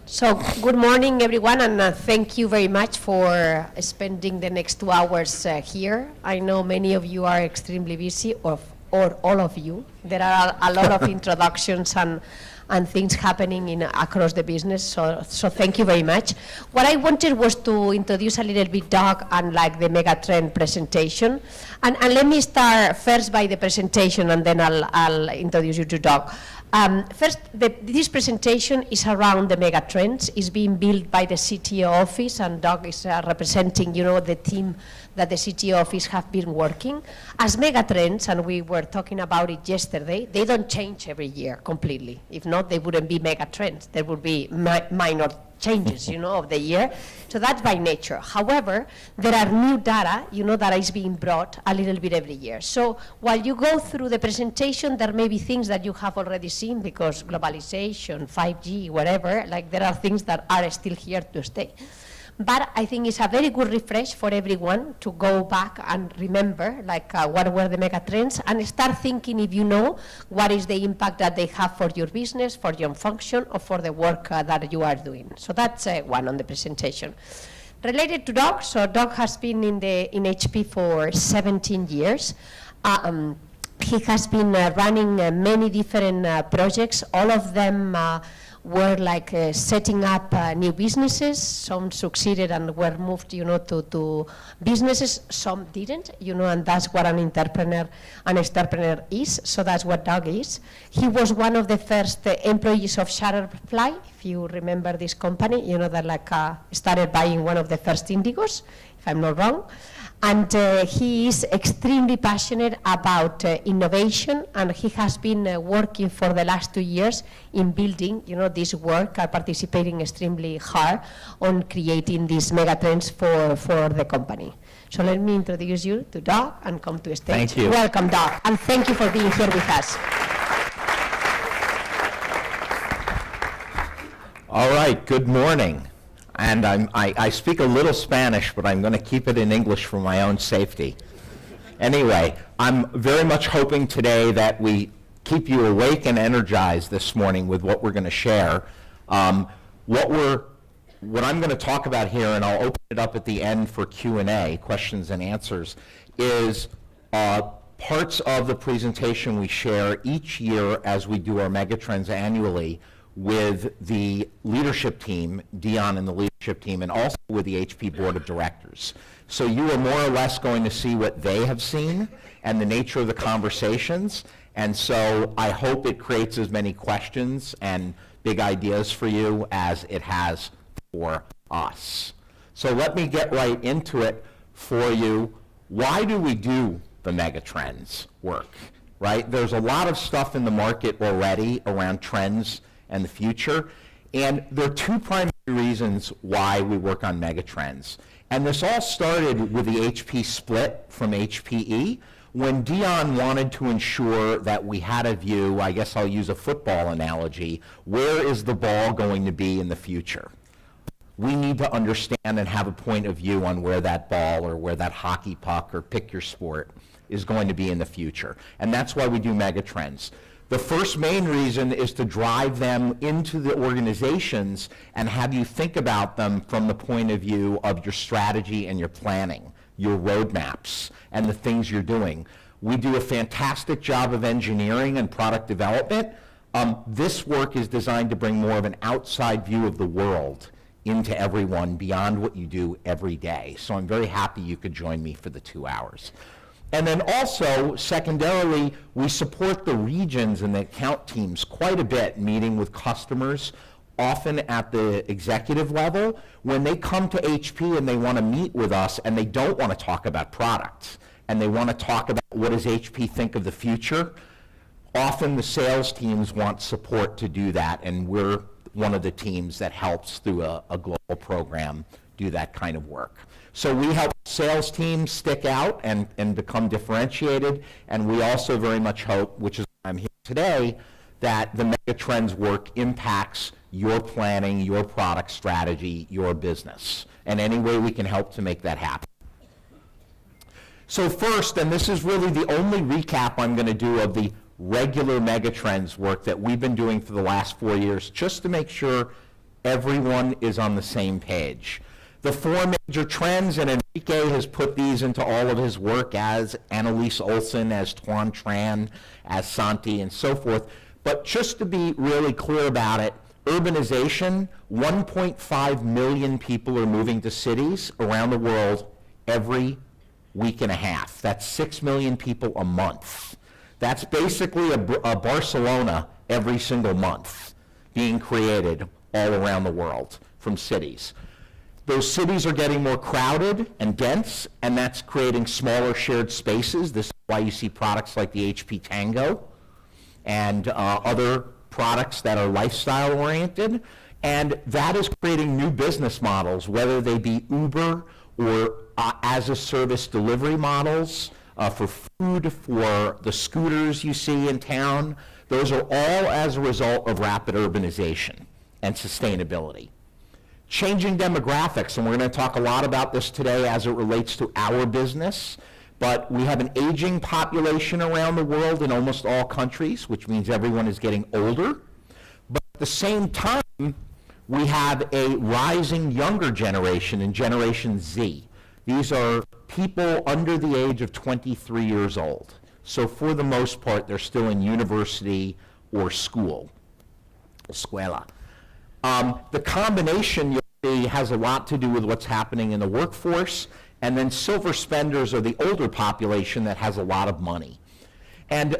So good morning, everyone, and thank you very much for spending the next 2 hours here. I know many of you are extremely busy, or all of you. There are a lot of introductions and things happening across the business, so thank you very much. What I wanted was to introduce a little bit Doug and like the Megatrend presentation. And let me start first by the presentation, and then I'll introduce you to Doug. First, this presentation is around the Megatrends. It's being built by the CTO office, and Doug is representing, the team that the CTO office have been working. As Megatrends, and we were talking about it yesterday, they don't change every year completely. If not, they wouldn't be Megatrends. There would be minor changes, of the year. So that's by nature. However, there are new data, that is being brought a little bit every year. So while you go through the presentation, there may be things that you have already seen because globalization, 5G, whatever, like there are things that are still here to stay. But I think it's a very good refresh for everyone to go back and remember what were the megatrends and start thinking, if you know, what is the impact that they have for your business, for your function, or for the work that you are doing. So that's one on the presentation. Related to Doug, so Doug has been in HP for 17 years. He has been running many different projects. All of them were setting up new businesses. Some succeeded and were moved, to businesses. Some didn't, and that's what an entrepreneur is. So that's what Doug is. He was one of the first employees of Shutterfly, if you remember this company, that started buying one of the first Indigos, if I'm not wrong. And he is extremely passionate about innovation, and he has been working for the last 2 years in building, this work, participating extremely hard on creating these megatrends for the company. So let me introduce you to Doug and come to stage. Thank you. Welcome, Doug, and thank you for being here with us. All right, good morning. And I speak a little Spanish, but I'm going to keep it in English for my own safety. Anyway, I'm very much hoping today that we keep you awake and energized this morning with what we're going to share. What I'm going to talk about here, and I'll open it up at the end for Q&A, questions and answers, is parts of the presentation we share each year as we do our Megatrends annually with the leadership team, Dion and the leadership team, and also with the HP Board of Directors. So you are more or less going to see what they have seen and the nature of the conversations. And so I hope it creates as many questions and big ideas for you as it has for us. So let me get right into it for you. Why do we do the Megatrends work, right? There's a lot of stuff in the market already around trends and the future. And there are two primary reasons why we work on megatrends. And this all started with the HP split from HPE, when Dion wanted to ensure that we had a view, I guess I'll use a football analogy, where is the ball going to be in the future? We need to understand and have a point of view on where that ball or where that hockey puck or pick your sport is going to be in the future. And that's why we do megatrends. The first main reason is to drive them into the organizations and have you think about them from the point of view of your strategy and your planning, your roadmaps, and the things you're doing. We do a fantastic job of engineering and product development. This work is designed to bring more of an outside view of the world into everyone beyond what you do every day. So I'm very happy you could join me for the 2 hours. And then also, secondarily, we support the regions and the account teams quite a bit, meeting with customers, often at the executive level. When they come to HP and they want to meet with us and they don't want to talk about products, and they want to talk about what does HP think of the future, often the sales teams want support to do that, and we're one of the teams that helps through a global program do that kind of work. So we help sales teams stick out and become differentiated, and we also very much hope, which is why I'm here today, that the Megatrends work impacts your planning, your product strategy, your business, and any way we can help to make that happen. So first, and this is really the only recap I'm going to do of the regular Megatrends work that we've been doing for the last 4 years, just to make sure everyone is on the same page. The four major trends, and Enrique has put these into all of his work as Annalise Olson, as Tuan Tran, as Santi, and so forth. But just to be really clear about it, urbanization, 1.5 million people are moving to cities around the world every week and a half. That's 6 million people a month. That's basically a Barcelona every single month being created all around the world from cities. Those cities are getting more crowded and dense, and that's creating smaller shared spaces. This is why you see products like the HP Tango and other products that are lifestyle oriented. And that is creating new business models, whether they be Uber or as-a-service delivery models for food, for the scooters you see in town. Those are all as a result of rapid urbanization and sustainability. Changing demographics, and we're going to talk a lot about this today as it relates to our business, but we have an aging population around the world in almost all countries, which means everyone is getting older. But at the same time, we have a rising younger generation in Generation Z. These are people under the age of 23 years old. So for the most part, they're still in university or school, escuela. The combination you'll see has a lot to do with what's happening in the workforce, and then silver spenders are the older population that has a lot of money. And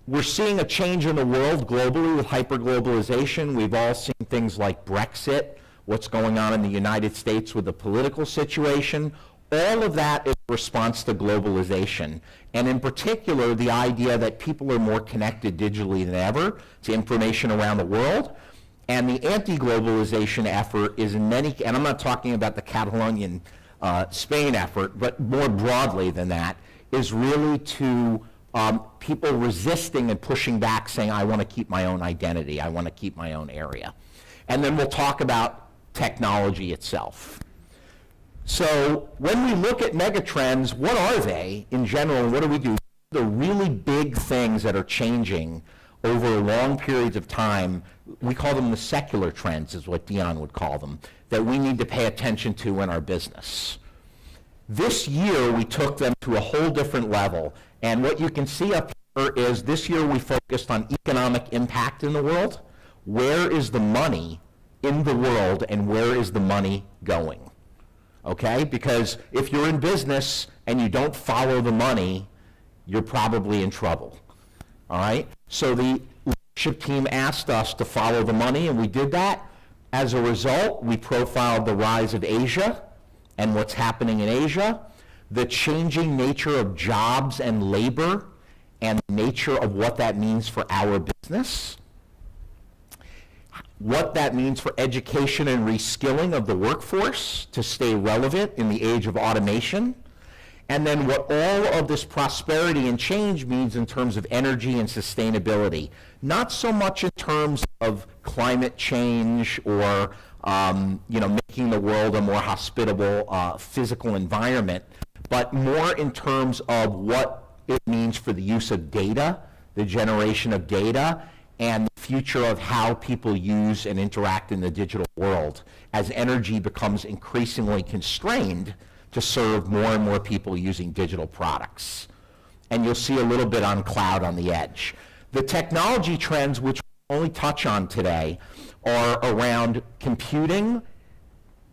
we're seeing a change in the world globally with hyperglobalization. We've all seen things like Brexit, what's going on in the United States with the political situation. All of that is a response to globalization, and in particular, the idea that people are more connected digitally than ever to information around the world. And the anti-globalization effort is in many, and I'm not talking about the Catalonian Spain effort, but more broadly than that, is really to people resisting and pushing back, saying, I want to keep my own identity, I want to keep my own area. And then we'll talk about technology itself. So when we look at megatrends, what are they in general, and what do we do? The really big things that are changing over long periods of time, we call them the secular trends, is what Dion would call them, that we need to pay attention to in our business. This year, we took them to a whole different level, and what you can see up here is this year we focused on economic impact in the world. Where is the money in the world, and where is the money going? Okay, because if you're in business and you don't follow the money, you're probably in trouble. All right, so the leadership team asked us to follow the money, and we did that. As a result, we profiled the rise of Asia and what's happening in Asia, the changing nature of jobs and labor, and the nature of what that means for our business, what that means for education and reskilling of the workforce to stay relevant in the age of automation, and then what all of this prosperity and change means in terms of energy and sustainability. Not so much in terms of climate change or making the world a more hospitable physical environment, but more in terms of what it means for the use of data, the generation of data, and the future of how people use and interact in the digital world as energy becomes increasingly constrained to serve more and more people using digital products. And you'll see a little bit on cloud on the edge. The technology trends, which we'll only touch on today, are around computing,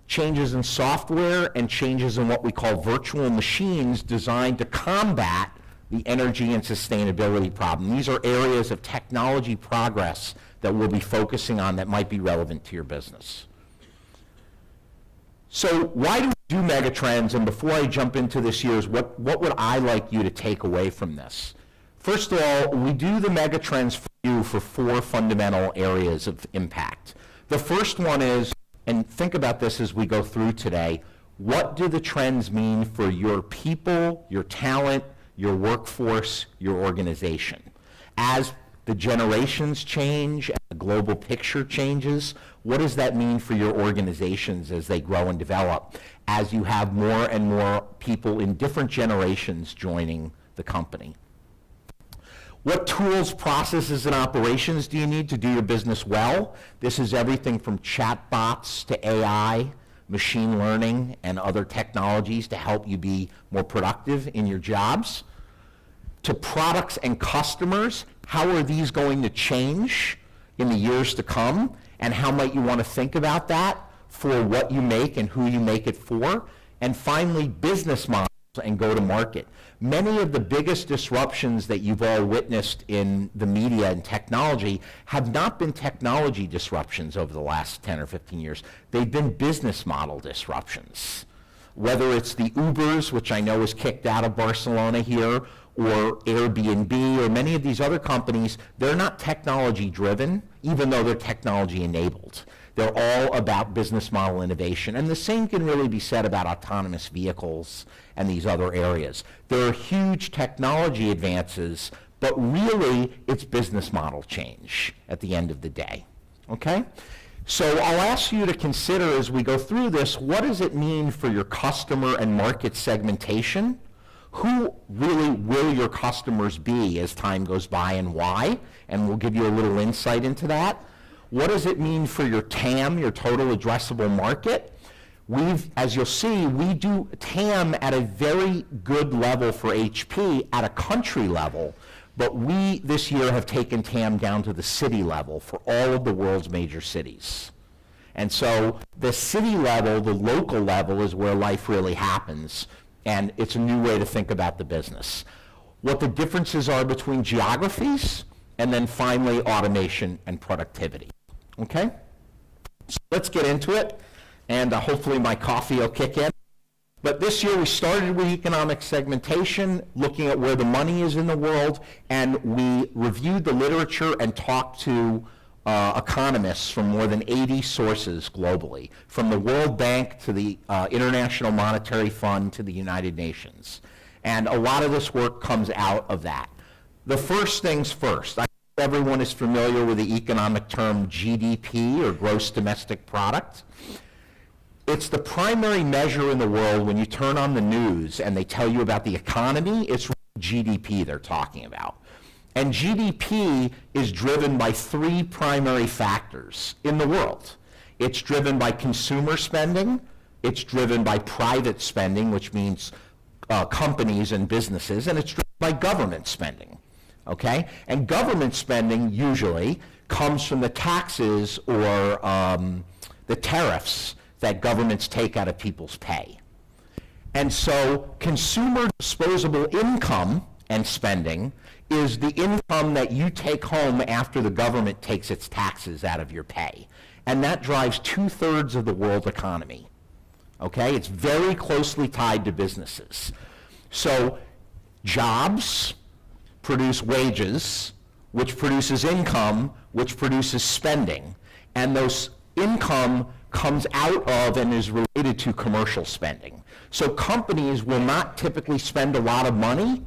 changes in software, and changes in what we call virtual machines designed to combat the energy and sustainability problem. These are areas of technology progress that we'll be focusing on that might be relevant to your business. So why do we do megatrends? And before I jump into this year's, what would I like you to take away from this? First of all, we do the megatrends for you for four fundamental areas of impact. The first one is, and think about this as we go through today, what do the trends mean for your people, your talent, your workforce, your organization? As the generations change and the global picture changes, what does that mean for your organizations as they grow and develop, as you have more and more people in different generations joining the company? What tools, processes, and operations do you need to do your business well? This is everything from chatbots to AI, machine learning, and other technologies to help you be more productive in your jobs. To products and customers, how are these going to change in the years to come, and how might you want to think about that for what you make and who you make it for? And finally, business models and go-to-market. Many of the biggest disruptions that you've all witnessed in the media and technology have not been technology disruptions over the last 10 or 15 years. They've been business model disruptions. Whether it's the Ubers, which I know is kicked out of Barcelona here, or Airbnb, or many of these other companies, they're not technology-driven, even though they're technology-enabled. They're all about business model innovation. And the same can really be said about autonomous vehicles and these other areas. There are huge technology advances, but really it's business model change at the end of the day. Okay? So I'll ask you to consider as we go through this, what does it mean for your customer and market segmentation? Who really will your customers be as time goes by and why? And we'll give you a little insight into that. What does it mean for your TAM, your total addressable market? As you'll see, we do TAM at a very good level for HP at a country level, but we this year have taken TAM down to the city level for all of the world's major cities. And so the city level, the local level, is where life really happens, and it's a new way to think about the business. What the differences are between geographies, and then finally automation and productivity. Okay? So let's get into it, and hopefully my coffee will kick in. But this year we started with economic segmentation, looking at where the money is in the world, and we reviewed the literature and talked to economists from more than 80 sources globally, from the World Bank to the International Monetary Fund to the United Nations. And a lot of this work comes out of that. The first things first. Everyone is familiar with the economic term GDP, or gross domestic product. It's the primary measure in the world when you turn on the news and they tell you about the economy. It's GDP they're talking about. And GDP is driven by three primary factors in the world. It's driven by consumer spending, it's driven by private spending, which means companies and businesses, and it's driven by government spending. Okay? And government spending usually comes from the taxes or the tariffs that governments take out of people's pay. And so consumer disposable income and spending is the income that you take home after the government takes its taxes out of your pay. And that drives 2/3 of the world economy. Okay? It's very closely tied to businesses. So jobs produce wages, which produces income, which produces spending. And those income comes out of and is related to commercial spending. So companies will not typically spend a lot of money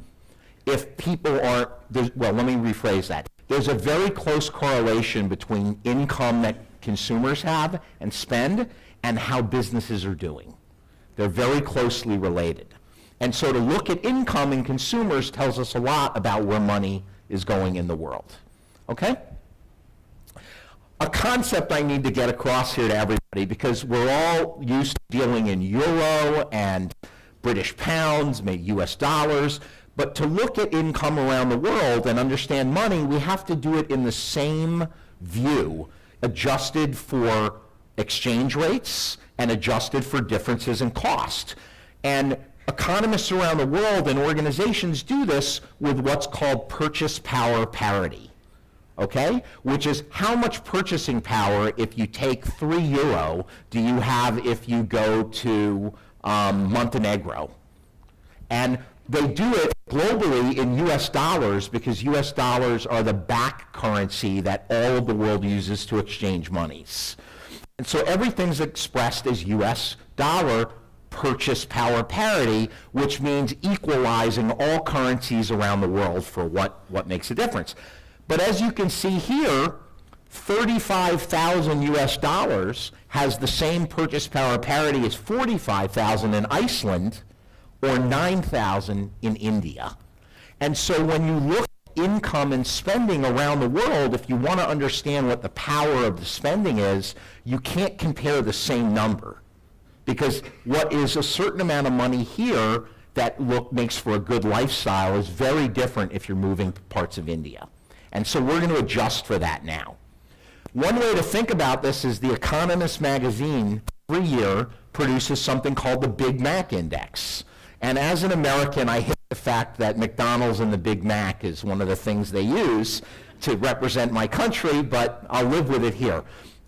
if people aren't, well, let me rephrase that. There's a very close correlation between income that consumers have and spend and how businesses are doing. They're very closely related. And so to look at income in consumers tells us a lot about where money is going in the world. Okay? A concept I need to get across here to everybody, because we're all used to dealing in euro and British pounds, maybe US dollars, but to look at income around the world and understand money, we have to do it in the same view, adjusted for exchange rates and adjusted for differences in cost. And economists around the world and organizations do this with what's called purchase power parity, okay? Which is how much purchasing power, if you take €3, do you have if you go to Montenegro? And they do it globally in US dollars because US dollars are the back currency that all of the world uses to exchange monies. And so everything's expressed as US dollar purchase power parity, which means equalizing all currencies around the world for what makes a difference. But as you can see here, 35,000 US dollars has the same purchase power parity as 45,000 in Iceland or 9,000 in India. And so when you look at income and spending around the world, if you want to understand what the power of the spending is, you can't compare the same number. Because what is a certain amount of money here that makes for a good lifestyle is very different if you're moving to parts of India. And so we're going to adjust for that now. One way to think about this is The Economist magazine every year produces something called the Big Mac Index. And as an American, I hate the fact that McDonald's and the Big Mac is one of the things they use to represent my country, but I'll live with it here.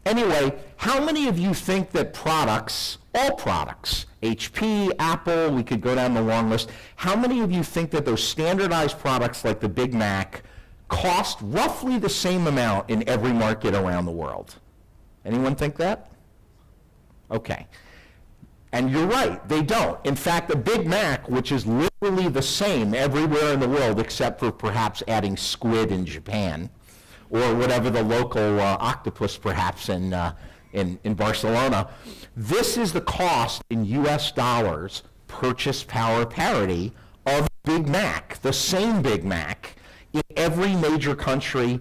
Anyway, how many of you think that products, all products, HP, Apple, we could go down the long list, how many of you think that those standardized products like the Big Mac cost roughly the same amount in every market around the world? Anyone think that? Okay. And you're right, they don't. In fact, a Big Mac, which is literally the same everywhere in the world except for perhaps adding squid in Japan, or whatever the local octopus perhaps in Barcelona, this is the cost in US dollars, purchase power parity, of Big Mac, the same Big Mac, in every major country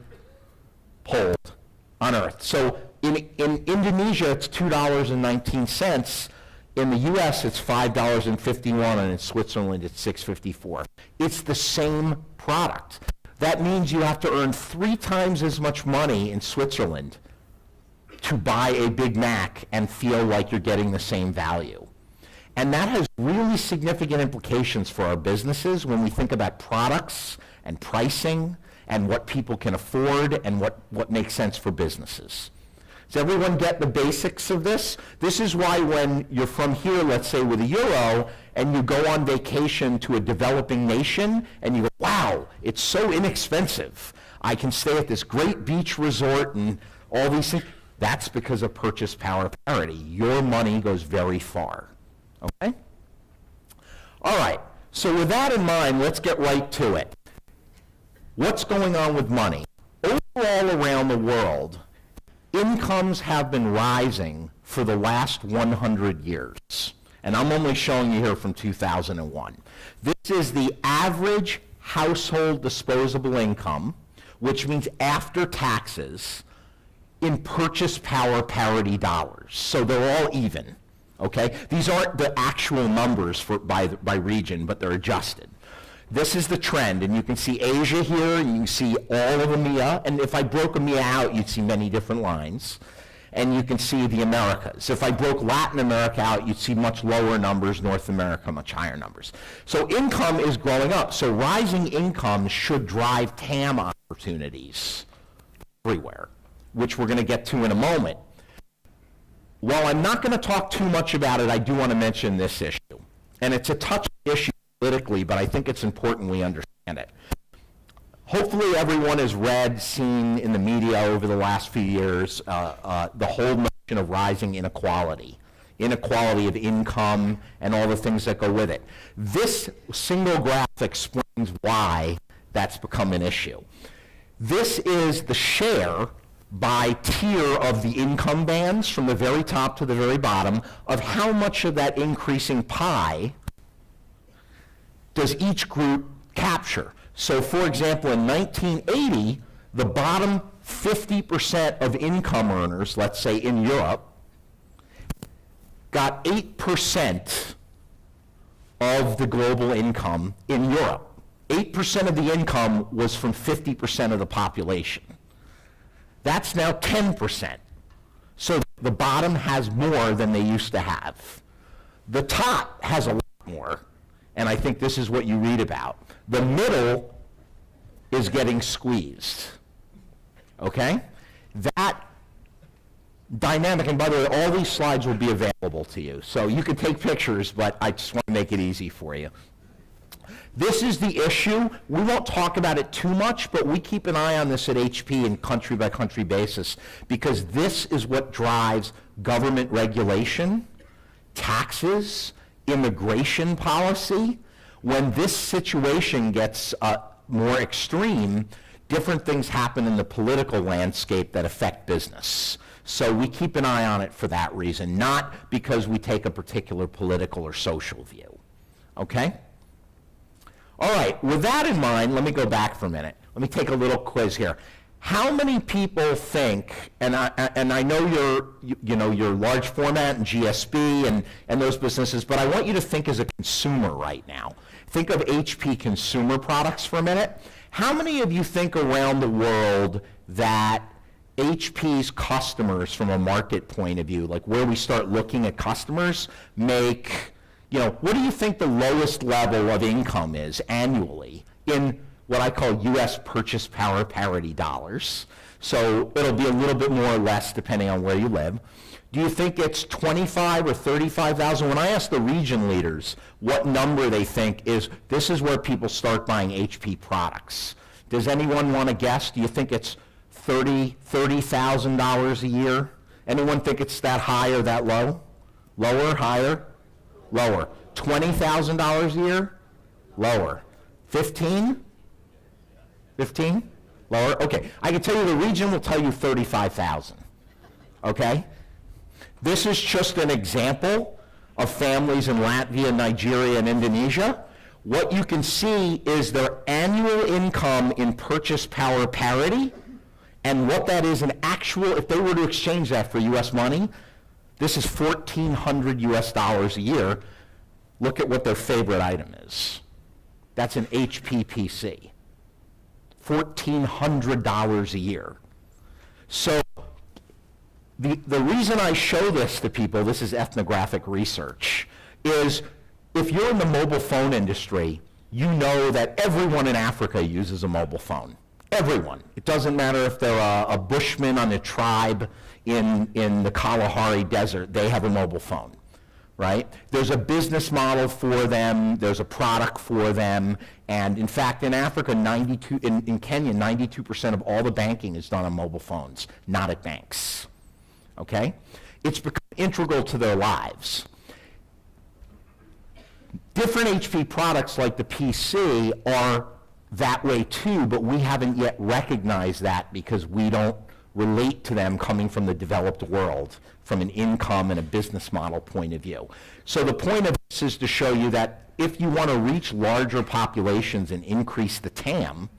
polled on Earth. So in Indonesia, it's $2.19. In the US, it's $5.51, and in Switzerland, it's $6.54. It's the same product. That means you have to earn 3 times as much money in Switzerland to buy a Big Mac and feel like you're getting the same value. And that has really significant implications for our businesses when we think about products and pricing and what people can afford and what makes sense for businesses. Does everyone get the basics of this? This is why when you're from here, let's say with a euro, and you go on vacation to a developing nation, and you go, wow, it's so inexpensive. I can stay at this great beach resort and all these things. That's because of purchase power parity. Your money goes very far, okay? All right, so with that in mind, let's get right to it. What's going on with money? Overall around the world, incomes have been rising for the last 100 years. And I'm only showing you here from 2001. This is the average household disposable income, which means after taxes, in purchase power parity dollars. So they're all even, okay? These aren't the actual numbers by region, but they're adjusted. This is the trend, and you can see Asia here, and you can see all of EMEA, and if I broke EMEA out, you'd see many different lines, and you can see the Americas. If I broke Latin America out, you'd see much lower numbers, North America, much higher numbers. So income is growing up, so rising income should drive TAM opportunities everywhere, which we're going to get to in a moment. While I'm not going to talk too much about it, I do want to mention this issue, and it's a touchy issue politically, but I think it's important we understand it. Hopefully everyone has read, seen in the media over the last few years, the whole notion of rising inequality of income and all the things that go with it. This single graph explains why that's become an issue. This is the share by tier of the income bands from the very top to the very bottom of how much of that increasing pie does each group capture. So for example, in 1980, the bottom 50% of income earners, let's say in Europe, got 8% of the global income in Europe. 8% of the income was from 50% of the population. That's now 10%. So the bottom has more than they used to have. The top has a lot more. And I think this is what you read about. The middle is getting squeezed, okay? That dynamic, and by the way, all these slides will be available to you. So you can take pictures, but I just want to make it easy for you. This is the issue. We won't talk about it too much, but we keep an eye on this at HP in country-by-country basis, because this is what drives government regulation, taxes, immigration policy. When this situation gets more extreme, different things happen in the political landscape that affect business. So we keep an eye on it for that reason, not because we take a particular political or social view. Okay? All right, with that in mind, let me go back for a minute. Let me take a little quiz here. How many people think, and I know you're large format and GSB and those businesses, but I want you to think as a consumer right now. Think of HP consumer products for a minute. How many of you think around the world that HP's customers from a market point of view, like where we start looking at customers, make, what do you think the lowest level of income is annually in what I call U.S. purchase power parity dollars? So it'll be a little bit more or less depending on where you live. Do you think it's 25 or 35,000? When I ask the region leaders what number they think this is where people start buying HP products. Does anyone want to guess? Do you think it's $30,000 a year? Anyone think it's that high or that low? Lower, higher? Lower. $20,000 a year? Lower. 15? 15? Lower? Okay. I can tell you the region will tell you 35,000. Okay? This is just an example of families in Latvia, Nigeria, and Indonesia. What you can see is their annual income in purchase power parity, and what that is in actual, if they were to exchange that for US money, this is $1,400 US dollars a year. Look at what their favorite item is. That's an HP PC. $1,400 a year. So the reason I show this to people, this is ethnographic research, is if you're in the mobile phone industry, you know that everyone in Africa uses a mobile phone. Everyone. It doesn't matter if they're a bushman on a tribe in the Kalahari Desert, they have a mobile phone, right? There's a business model for them, there's a product for them, and in fact in Africa, in Kenya, 92% of all the banking is done on mobile phones, not at banks. Okay? It's become integral to their lives. Different HP products like the PC are that way too, but we haven't yet recognized that because we don't relate to them coming from the developed world from an income and a business model point of view. So the point of this is to show you that if you want to reach larger populations and increase the TAM,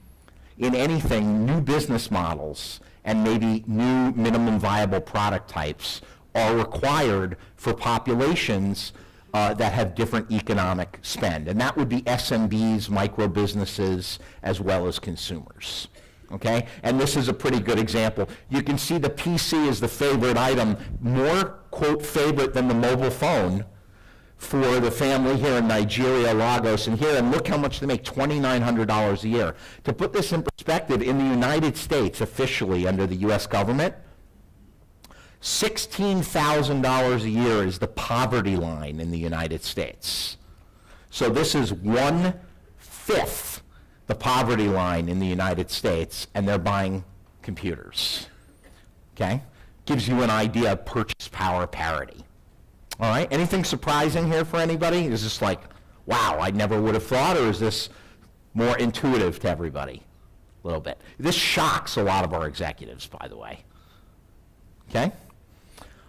in anything, new business models and maybe new minimum viable product types are required for populations that have different economic spend. And that would be SMBs, micro businesses, as well as consumers. Okay? And this is a pretty good example. You can see the PC is the favorite item, more, quote, favorite than the mobile phone for the family here in Nigeria, Lagos, and here, and look how much they make, $2,900 a year. To put this in perspective, in the United States, officially under the US government, $16,000 a year is the poverty line in the United States. So this is 1/5 the poverty line in the United States, and they're buying computers. Okay? Gives you an idea of purchase power parity. All right, anything surprising here for anybody? Is this like, wow, I never would have thought, or is this more intuitive to everybody? A little bit. This shocks a lot of our executives, by the way. Okay?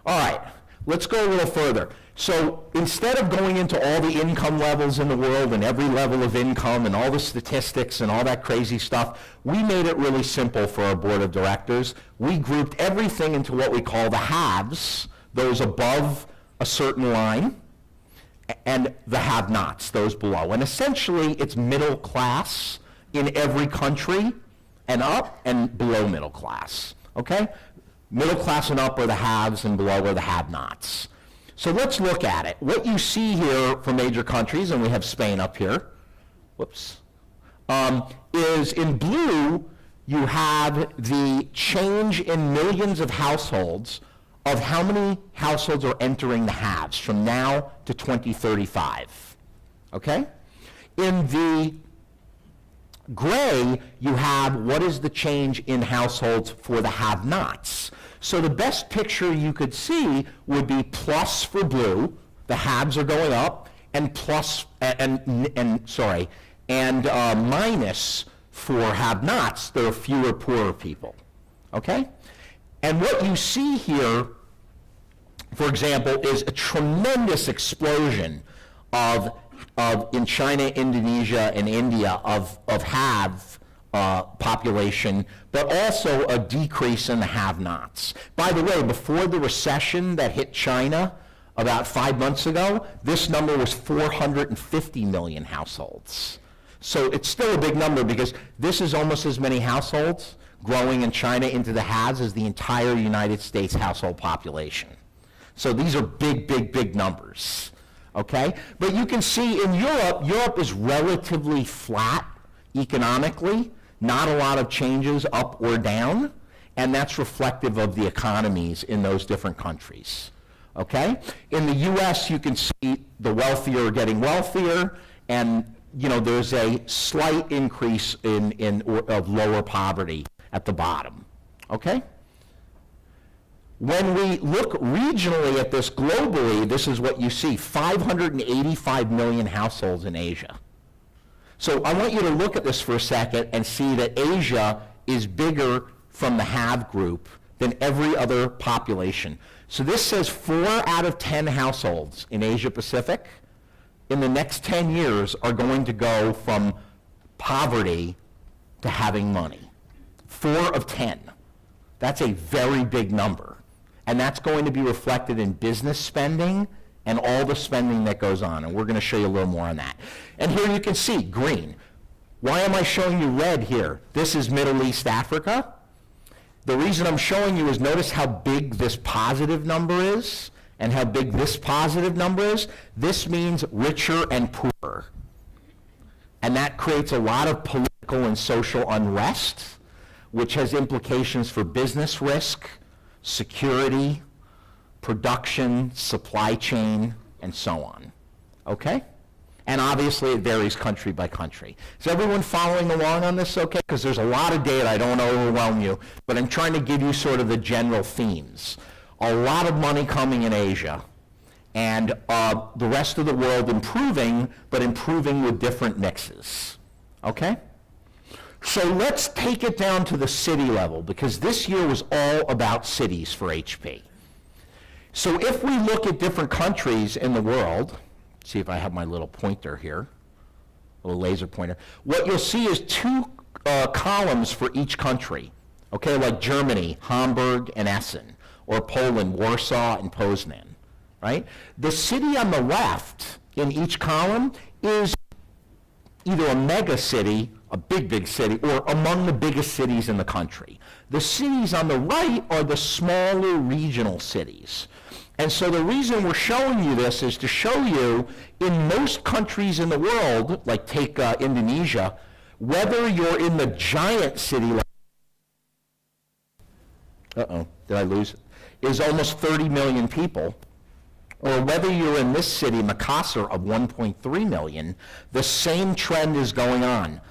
All right, let's go a little further. So instead of going into all the income levels in the world and every level of income and all the statistics and all that crazy stuff, we made it really simple for our board of directors. We grouped everything into what we call the haves, those above a certain line, and the have-nots, those below. And essentially, it's middle class in every country, and up and below middle class, okay? Middle class and up are the haves, and below are the have-nots. So let's look at it. What you see here for major countries, and we have Spain up here, whoops, is in blue, you have the change in millions of households of how many households are entering the haves from now to 2035, okay? In the gray, you have what is the change in households for the have-nots. So the best picture you could see would be plus for blue, the haves are going up, and plus, minus for have-nots, there are fewer poorer people, okay? And what you see here, for example, is a tremendous explosion of in China, Indonesia, and India of have population, but also a decrease in the have-nots. By the way, before the recession that hit China about 5 months ago, this number was 450 million households. So it's still a big number because this is almost as many households growing in China into the haves as the entire United States household population. So these are big, big, big numbers, okay? But you can see in Europe, Europe is relatively flat economically, not a lot of changes up or down, and that's reflective of the economies in those different countries, okay? In the US, you can see the wealthier are getting wealthier, and there's a slight increase of lower poverty at the bottom, okay? When we look regionally at this globally, this is what you see, 585 million households in Asia. So I want you to look at this for a second and see that Asia is bigger from the have group than every other population. So this says 4 out of 10 households in Asia Pacific in the next 10 years are going to go from poverty to having money. 4 of 10. That's a very big number. And that's going to be reflected in business spending and all the spending that goes on. And we're going to show you a little more on that. And here you can see green. Why am I showing you red here? This is Middle East Africa. The reason I'm showing you is notice how big this positive number is and how big this positive number is. This means richer and poorer. And that creates a lot of political and social unrest, which has implications for business risk, security, production, supply chain, and so on. Okay? And obviously it varies country by country. Is everyone following along on this okay? Because there's a lot of data, I don't want to overwhelm you, but I'm trying to give you sort of the general themes. A lot of money coming in Asia, and the rest of the world improving, but improving with different mixes. Okay? So let's take it down to the city level, because this year was all about cities for HP. So if we look at different countries in the world, see if I have my little pointer here, a little laser pointer, what you'll see is 2 columns for each country, okay, like Germany, Hamburg, and Essen, or Poland, Warsaw, and Poznan, right? The city on the left in each column is either a mega city, a big, big city, or among the biggest cities in the country. The cities on the right are the smaller regional cities. And so the reason we're showing you this is to show you in most countries in the world, like take Indonesia, whether you're in the giant city, did I lose it? Is almost 30 million people, or whether you're in this city, Makassar, of 1.3 million, the same trend is going on,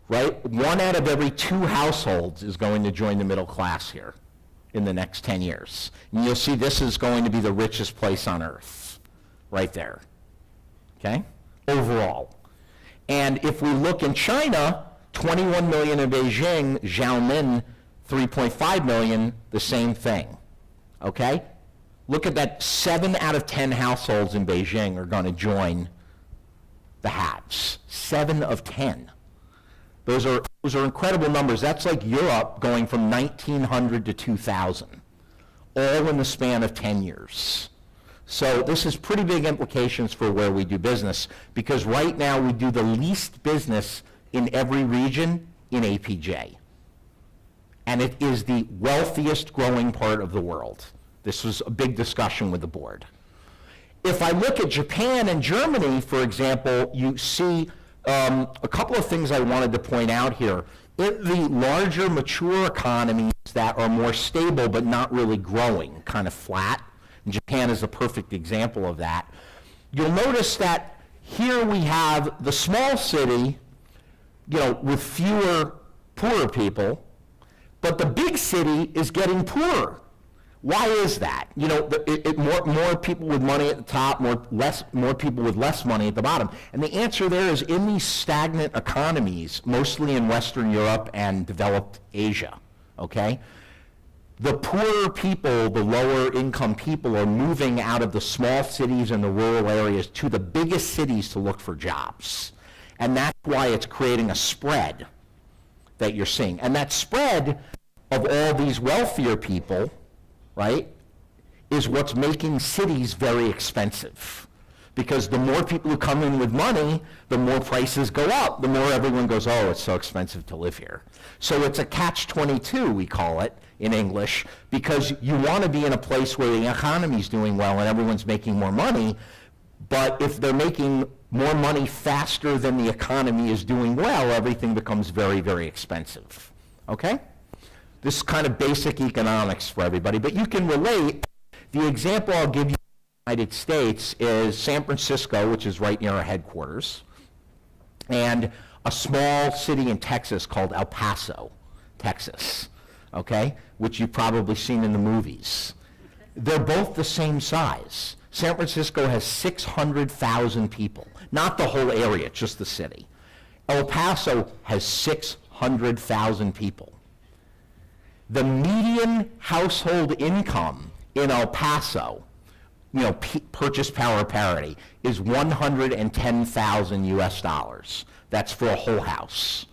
right? 1 out of every 2 households is going to join the middle class here in the next 10 years. And you'll see this is going to be the richest place on earth, right there, okay, overall. And if we look in China, 21 million in Beijing, Xiamen, 3.5 million, the same thing, okay? Look at that, 7 out of 10 households in Beijing are going to join the haves. 7 of 10. Those are incredible numbers. That's like Europe going from 1900 to 2000, all in the span of 10 years. So this has pretty big implications for where we do business, because right now we do the least business in every region in APJ. And it is the wealthiest growing part of the world. This was a big discussion with the board. If I look at Japan and Germany, for example, you see a couple of things I wanted to point out here. In the larger mature economies that are more stable but not really growing, kind of flat, and Japan is a perfect example of that, you'll notice that here we have the small city, with fewer poorer people, but the big city is getting poorer. Why is that? More people with money at the top, more people with less money at the bottom. And the answer there is in these stagnant economies, mostly in Western Europe and developed Asia, okay? The poorer people, the lower income people are moving out of the small cities and the rural areas to the biggest cities to look for jobs. And that's why it's creating a spread that you're seeing. And that spread of all these wealthier people, right, is what's making cities very expensive. Because the more people who come in with money, the more prices go up, the more everyone goes, oh, it's so expensive to live here. So it's a catch-22, we call it in English, because you want to be in a place where the economy's doing well and everyone's making more money, but if they're making more money faster than the economy is doing well, everything becomes very, very expensive. Okay? This is kind of basic economics for everybody, but you can relate. The example I'll give you in the United States is San Francisco, which is right near our headquarters, and a small city in Texas called El Paso, Texas, okay, which you've probably seen in the movies. They're both the same size. San Francisco has 600,000 people, not the whole area, just the city. El Paso has 600,000 people. The median household income in El Paso, purchase power parity, is 110,000 US dollars. That's for a whole house.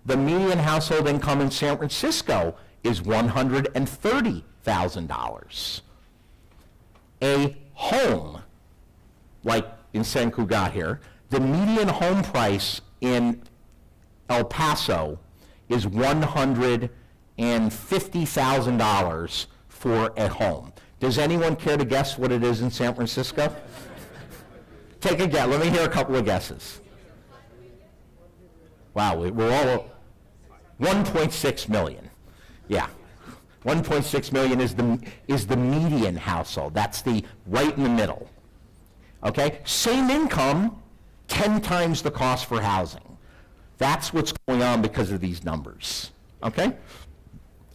The median household income in San Francisco is $130,000. A home, like in San Cugat here, the median home price in El Paso is $150,000 for a home. Does anyone care to guess what it is in San Francisco? Take a guess. Let me hear a couple of guesses. Wow, we're all 1.6 million. Yeah. 1.6 million is the median household. That's the right in the middle. Okay? Same income, 10 times the cost for housing. That's what's going on because of these numbers. Okay?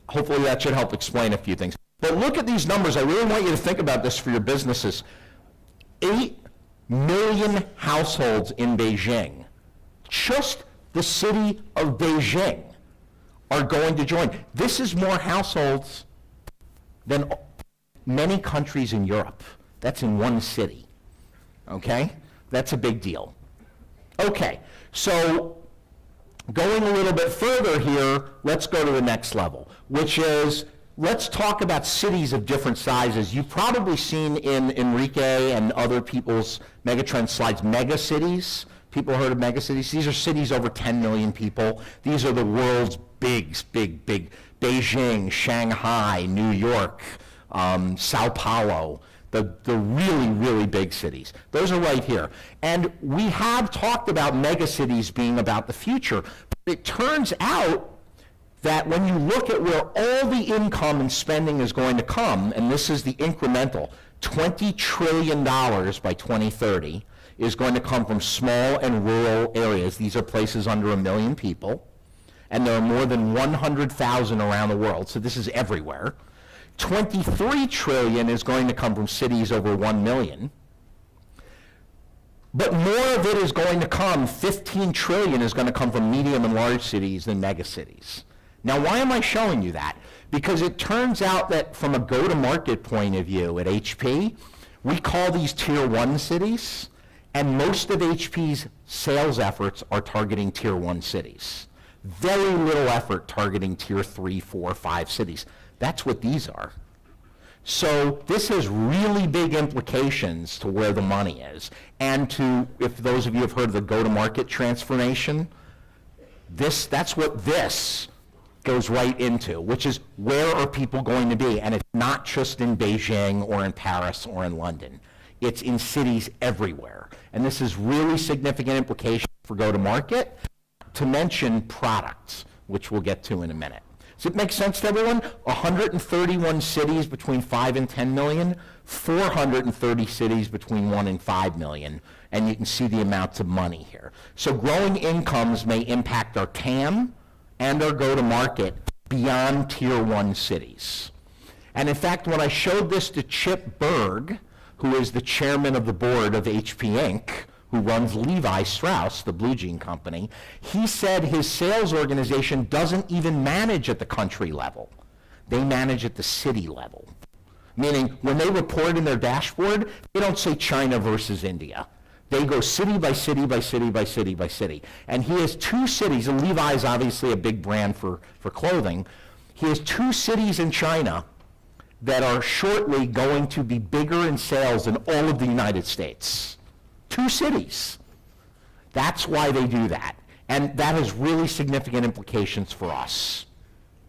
Hopefully that should help explain a few things. But look at these numbers. I really want you to think about this for your businesses. 8 million households in Beijing. Just the city of Beijing are going to join. This is more households than many countries in Europe. That's in one city. Okay? That's a big deal. Okay, so going a little bit further here, let's go to the next level, which is, let's talk about cities of different sizes. You've probably seen in Enrique and other people's Megatrends slides, megacities. People heard of megacities? These are cities over 10 million people. These are the world's big. Beijing, Shanghai, New York, Sao Paulo, the really, really big cities. Those are right here. And we have talked about megacities being about the future. But it turns out that when you look at where all the income and spending is going to come, and this is the incremental, $20 trillion by 2030 is going to come from small and rural areas. These are places under 1 million people, and there are more than 100,000 around the world, so this is everywhere. 23 trillion is going to come from cities over 1 million. But more of it is going to come, 15 trillion is going to come from medium and large cities than megacities. Now, why am I showing you that? Because it turns out that from a go-to-market point of view at HP, we call these tier 1 cities, and most of HP's sales efforts are targeting tier 1 cities. Very little effort targeting tier 3, 4, 5 cities. That's what these are. So this has really big implications to where the money is. And to, if those of you have heard of the go-to-market transformation, that's what this goes right into, which is where are people going to be? And it's not just in Beijing or in Paris or in London. It's in cities everywhere. And this is really significant implications for go-to-market, to mention products, which we'll get to in a minute. Does it make sense to everyone? 131 cities between 5 and 10 million, 430 cities between 1 and 5 million, and you can see the amounts of money here. So growing incomes may impact our TAM and our go-to-market beyond tier 1 cities. And in fact, when I showed this to Chip Berg, who is the chairman of the board of HP Inc., who runs Levi Strauss, the blue jean company, he said his sales organization doesn't even manage at the country level. they manage at the city level. Meaning, when they report in their dashboard, they don't say China versus India. They go city by city by city by city by city. And he has 2 cities, and Levi is obviously a big brand for clothing. He has 2 cities in China that are shortly going to be bigger in sales than all of the United States. 2 cities. That's why they do that. And that has really significant implications for us.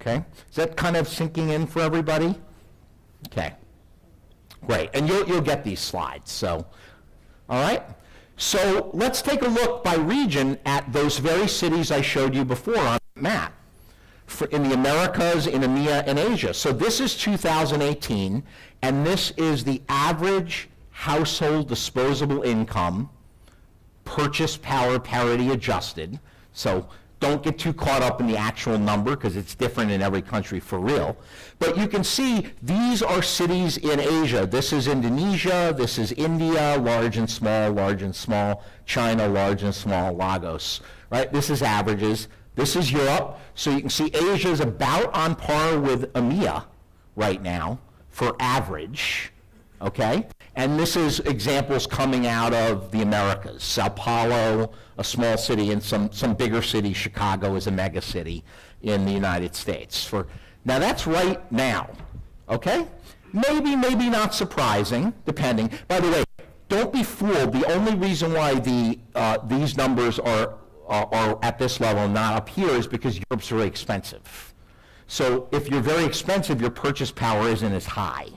Okay? Is that kind of sinking in for everybody? Okay. Great. And you'll get these slides. So, all right? So let's take a look by region at those very cities I showed you before on the map. In the Americas, in EMEA, and Asia. So this is 2018, and this is the average household disposable income, purchase power parity adjusted. So don't get too caught up in the actual number because it's different in every country for real. But you can see these are cities in Asia. This is Indonesia, this is India, large and small, China, large and small, Lagos, right? This is averages. This is Europe, so you can see Asia is about on par with EMEA right now for average, okay? And this is examples coming out of the Americas. Sao Paulo, a small city, and some bigger cities. Chicago is a mega city in the United States. Now that's right now, okay? Maybe not surprising, depending. By the way, don't be fooled. The only reason why these numbers are at this level, not up here, is because Europe's very expensive. So if you're very expensive, your purchase power isn't as high.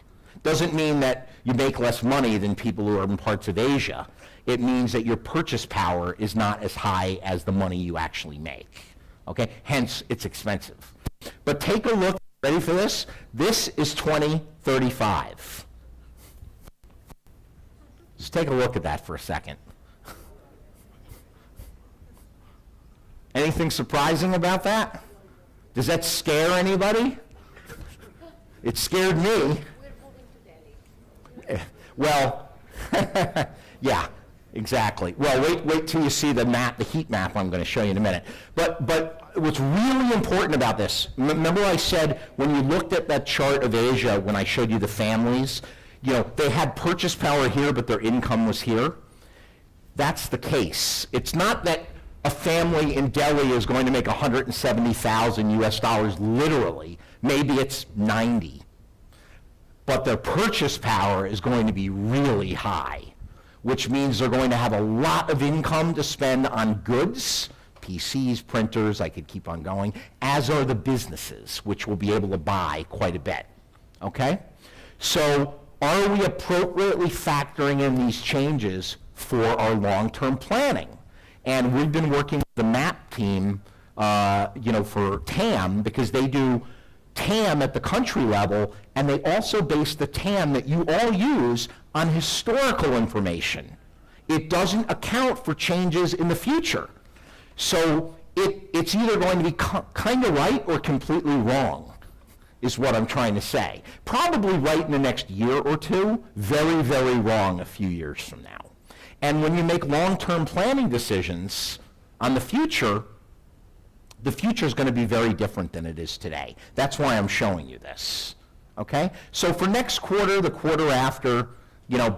Doesn't mean that you make less money than people who are in parts of Asia. It means that your purchase power is not as high as the money you actually make. Okay? Hence, it's expensive. But take a look, ready for this? This is 2035. Just take a look at that for a second. Anything surprising about that? Does that scare anybody? It scared me. We're moving to Delhi. Well, yeah, exactly. Well, wait till you see the map, the heat map I'm going to show you in a minute. But what's really important about this, remember I said when you looked at that chart of Asia, when I showed you the families, you know, they had purchase power here, but their income was here? That's the case. It's not that a family in Delhi is going to make 170,000 US dollars literally. Maybe it's 90. But their purchase power is going to be really high, which means they're going to have a lot of income to spend on goods, PCs, printers, I could keep on going, as are the businesses, which will be able to buy quite a bit. Okay? So are we appropriately factoring in these changes for our long-term planning? And we've been working with the MAP team, for TAM, because they do TAM at the country level, and they also base the TAM that you all use on historical information. It doesn't account for changes in the future. So it's either going to be kind of right or completely wrong, is what I'm trying to say. Probably right in the next year or two, very, very wrong a few years from now. And when you make long-term planning decisions on the future is going to be very different than it is today. That's why I'm showing you this, okay? So for next quarter, the quarter after,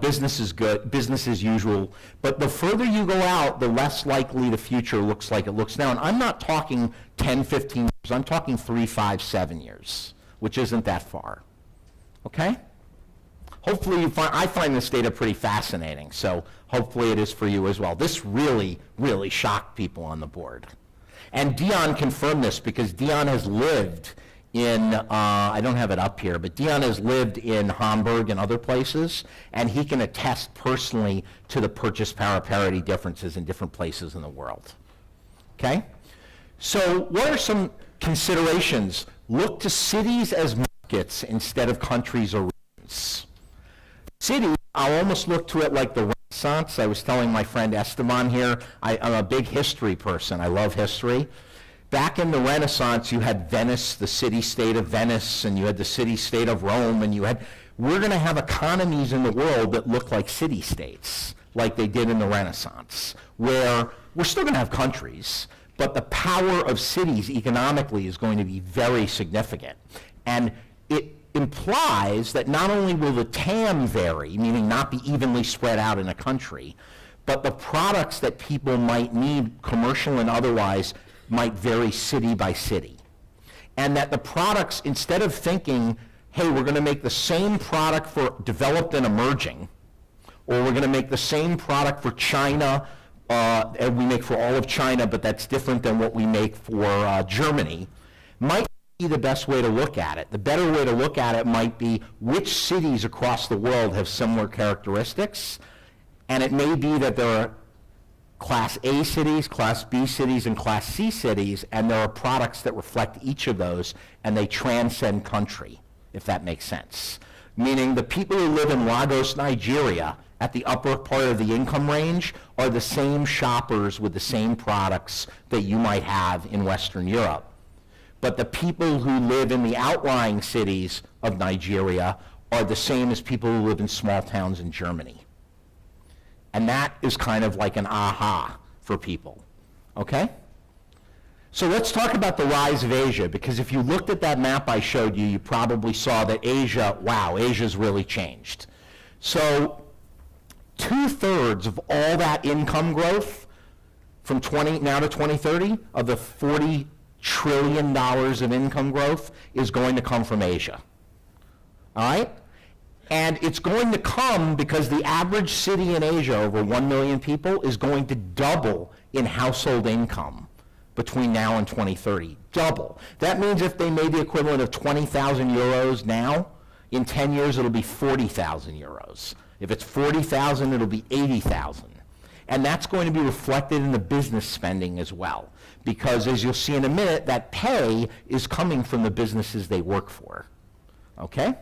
business is good, business as usual. But the further you go out, the less likely the future looks like it looks now. And I'm not talking 10, 15 years. I'm talking 3, 5, 7 years, which isn't that far, okay? Hopefully I find this data pretty fascinating, so hopefully it is for you as well. This really, really shocked people on the board. And Dion confirmed this because Dion has lived in, I don't have it up here, but Dion has lived in Hamburg and other places, and he can attest personally to the purchase power parity differences in different places in the world. Okay? So what are some considerations? Look to cities as markets instead of countries or regions. City, I'll almost look to it like the Renaissance. I was telling my friend Esteban here, I'm a big history person. I love history. Back in the Renaissance, you had Venice, the city-state of Venice, and you had the city-state of Rome, and we're going to have economies in the world that look like city-states, like they did in the Renaissance, where we're still going to have countries, but the power of cities economically is going to be very significant. And it implies that not only will the TAM vary, meaning not be evenly spread out in a country, but the products that people might need, commercial and otherwise, might vary city by city. And that the products, instead of thinking, hey, we're going to make the same product for developed and emerging, or we're going to make the same product for China, and we make for all of China, but that's different than what we make for Germany, might be the best way to look at it. The better way to look at it might be which cities across the world have similar characteristics, and it may be that there are Class A cities, Class B cities, and Class C cities, and there are products that reflect each of those, and they transcend country, if that makes sense. Meaning the people who live in Lagos, Nigeria, at the upper part of the income range, are the same shoppers with the same products that you might have in Western Europe. But the people who live in the outlying cities of Nigeria are the same as people who live in small towns in Germany. And that is kind of like an aha for people, okay? So let's talk about the rise of Asia, because if you looked at that map I showed you, you probably saw that Asia, wow, Asia's really changed. So 2/3 of all that income growth from now to 2030, of the $40 trillion of income growth, is going to come from Asia, all right? And it's going to come because the average city in Asia, over 1 million people, is going to double in household income between now and 2030. Double. That means if they made the equivalent of 20,000 euros now, in 10 years it'll be 40,000 euros. If it's 40,000, it'll be 80,000. And that's going to be reflected in the business spending as well. Because as you'll see in a minute, that pay is coming from the businesses they work for. Okay?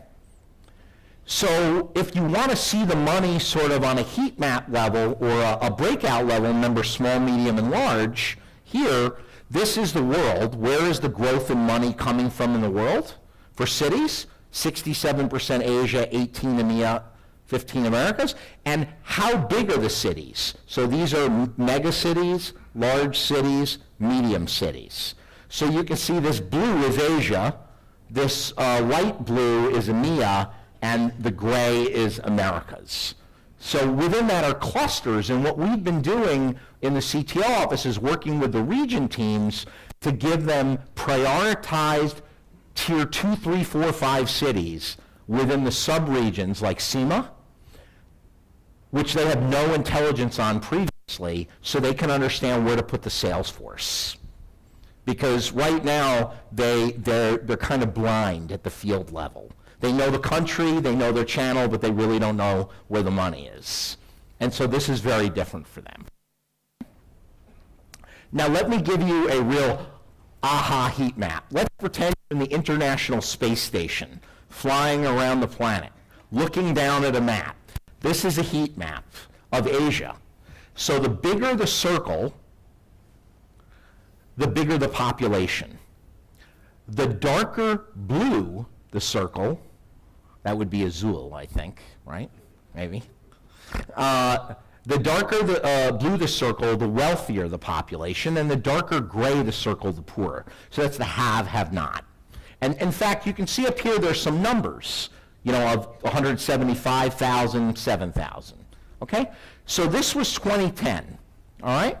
So if you want to see the money sort of on a heat map level or a breakout level, remember small, medium, and large, here, this is the world. Where is the growth in money coming from in the world? For cities, 67% Asia, 18 EMEA, 15 Americas. And how big are the cities? So these are mega cities, large cities, medium cities. So you can see this blue is Asia, this light blue is EMEA, and the gray is Americas. So within that are clusters, and what we've been doing in the CTO office is working with the region teams to give them prioritized tier 2, 3, 4, 5 cities within the sub-regions like SEMA, which they have no intelligence on previously, so they can understand where to put the sales force. Because right now, they're kind of blind at the field level. They know the country, they know their channel, but they really don't know where the money is. And so this is very different for them. Now let me give you a real aha heat map. Let's pretend you're in the International Space Station, flying around the planet, looking down at a map. This is a heat map of Asia. So the bigger the circle, the bigger the population. The darker blue the circle, that would be Azul, I think, right? Maybe. The darker the blue the circle, the wealthier the population, and the darker gray the circle, the poorer. So that's the have, have not. And in fact, you can see up here there's some numbers, you know, of 175,000, 7,000. Okay? So this was 2010, all right?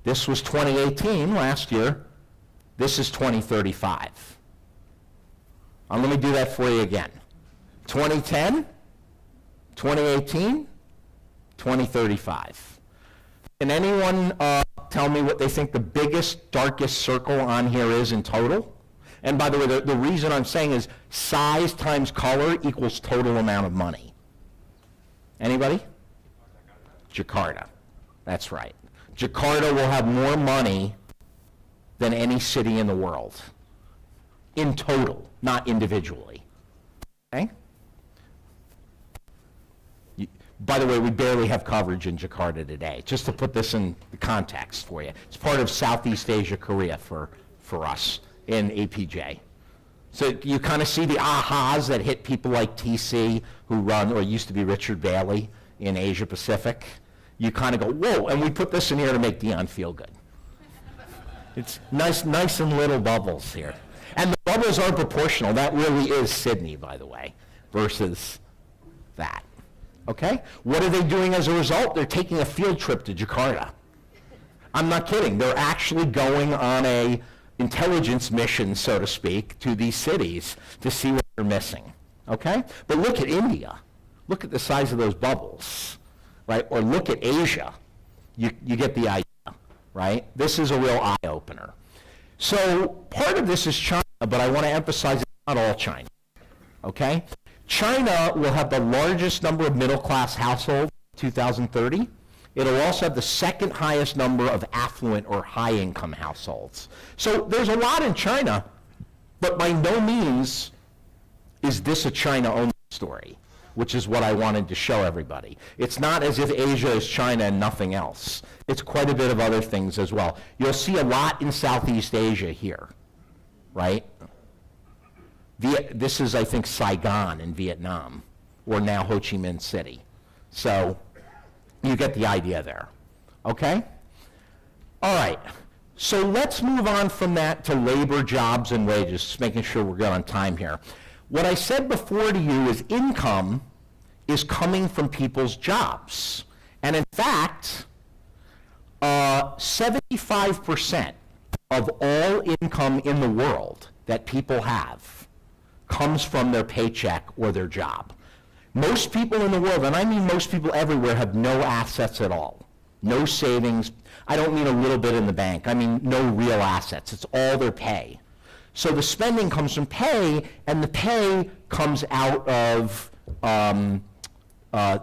This was 2018, last year. This is 2035. Let me do that for you again. 2010, 2018, 2035. Can anyone tell me what they think the biggest, darkest circle on here is in total? And by the way, the reason I'm saying is size times color equals total amount of money. Anybody? Jakarta. That's right. Jakarta will have more money than any city in the world. In total, not individually. Okay? By the way, we barely have coverage in Jakarta today, just to put this in the context for you. It's part of Southeast Asia, Korea for us in APJ. So you kind of see the ahas that hit people like TC, who run, or used to be Richard Bailey in Asia Pacific. You kind of go, whoa, and we put this in here to make Dion feel good. It's nice in little bubbles here. And the bubbles are proportional. That really is Sydney, by the way, versus that. Okay? What are they doing as a result? They're taking a field trip to Jakarta. I'm not kidding. They're actually going on a intelligence mission, so to speak, to these cities to see what they're missing. Okay? But look at India. Look at the size of those bubbles, right? Or look at Asia. You get the idea, right? This is a real eye-opener. So part of this is China, but I want to emphasize it's not all China. Okay? China will have the largest number of middle-class households in 2030. It'll also have the second highest number of affluent or high-income households. So there's a lot in China, but by no means is this a China-only story, which is what I wanted to show everybody. It's not as if Asia is China and nothing else. It's quite a bit of other things as well. You'll see a lot in Southeast Asia here, right? This is, I think, Saigon in Vietnam, or now Ho Chi Minh City. So you get the idea there, okay? All right, so let's move on from that to labor, jobs, and wages, just making sure we're good on time here. What I said before to you is income is coming from people's jobs. And in fact, 75% of all income in the world that people have comes from their paycheck or their job. Most people in the world, and I mean most people everywhere, have no assets at all. No savings. I don't mean a little bit in the bank. I mean no real assets. It's all their pay. So the spending comes from pay, and the pay comes out of how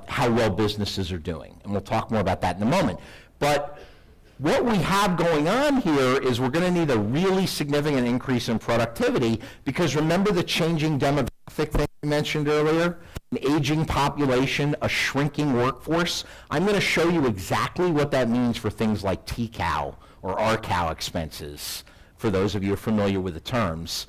well businesses are doing. And we'll talk more about that in a moment. But what we have going on here is we're going to need a really significant increase in productivity, because remember the changing demographic thing I mentioned earlier? An aging population, a shrinking workforce. I'm going to show you exactly what that means for things like TCOW or RCOW expenses, for those of you who are familiar with the terms,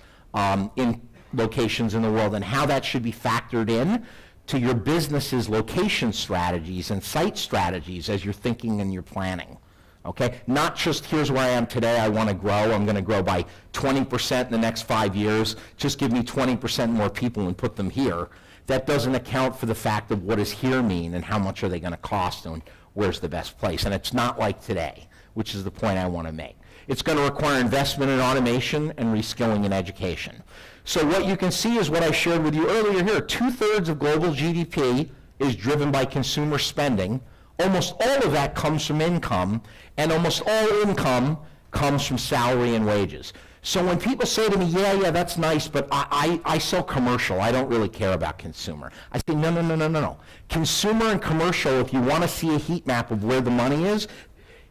in locations in the world, and how that should be factored in to your business's location strategies and site strategies as you're thinking and you're planning. Okay? Not just here's where I am today, I want to grow, I'm going to grow by 20% in the next 5 years, just give me 20% more people and put them here. That doesn't account for the fact of what does here mean and how much are they going to cost and where's the best place. And it's not like today, which is the point I want to make. It's going to require investment in automation and reskilling in education. So what you can see is what I shared with you earlier here. 2/3 of global GDP is driven by consumer spending. Almost all of that comes from income, and almost all income comes from salary and wages. So when people say to me, yeah, that's nice, but I sell commercial, I don't really care about consumer. I say, no. Consumer and commercial, if you want to see a heat map of where the money is,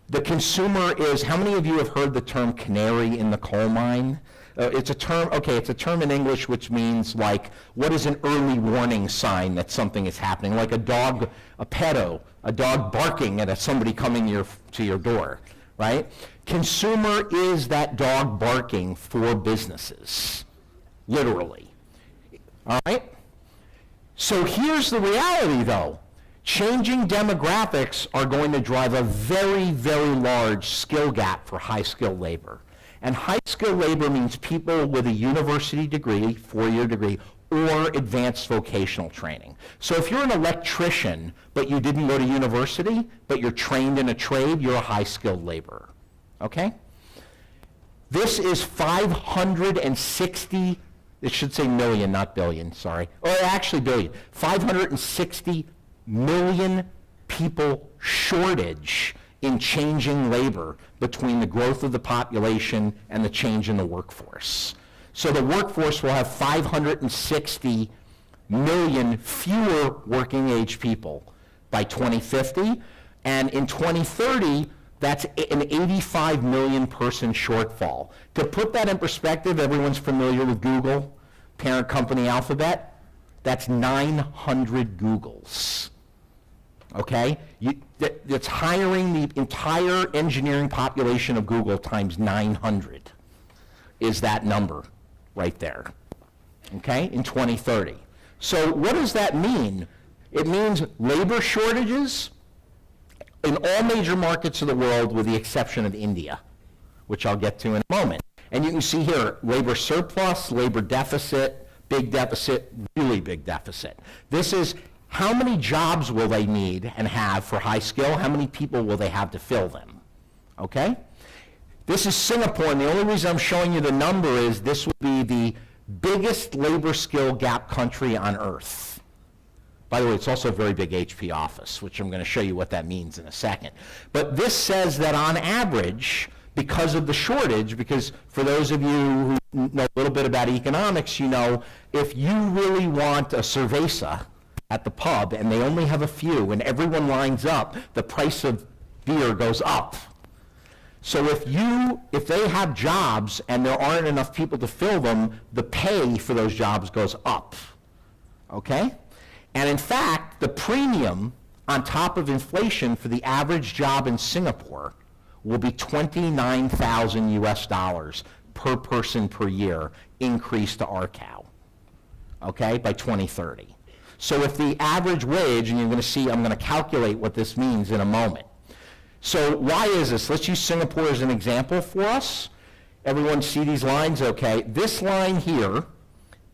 the consumer is, how many of you have heard the term canary in the coal mine? It's a term in English which means like, what is an early warning sign that something is happening? Like a dog, a pedo, a dog barking at somebody coming to your door, right? Consumer is that dog barking for businesses, literally, all right? So here's the reality though. Changing demographics are going to drive a very, very large skill gap for high-skilled labor. And high-skilled labor means people with a university degree, 4-year degree, or advanced vocational training. So if you're an electrician, but you didn't go to university, but you're trained in a trade, you're a high-skilled laborer, okay? This is 560, it should say million, not billion, sorry. Or actually billion. 560 million people shortage in changing labor between the growth of the population and the change in the workforce. So the workforce will have 560 million fewer working age people by 2050, and in 2030, that's an 85 million person shortfall. To put that in perspective, everyone's familiar with Google, parent company Alphabet, that's 900 Googles. Okay? That's hiring the entire engineering population of Google times 900 is that number right there, okay, in 2030. So what does that mean? It means labor shortages in all major markets of the world with the exception of India, which I'll get to in a moment. And you can see here, labor surplus, labor deficit, big deficit, really big deficit. This is how many jobs will they need and have for high skill? How many people will they have to fill them? Okay? This is Singapore, and the only reason I'm showing you the number is this will be the biggest labor skill gap country on earth. By the way, it's also a very big HP office, which I'm going to show you what that means in a second. But this says that on average, because of the shortage, because for those of you who know a little bit about economics, you know, if you really want a cerveza at the pub and they only have a few and everyone lines up, the price of beer goes up. So if they have jobs and there aren't enough people to fill them, the pay for those jobs goes up, okay? And in fact, the premium on top of inflation for the average job in Singapore will be 29,000 US dollars per person per year increase to RCAL, okay, by 2030. So if the average wage, and you're going to see, I'm going to calculate what this means in a moment. So why is this? Let's use Singapore as an example for us. Everyone see these lines? Okay. This line here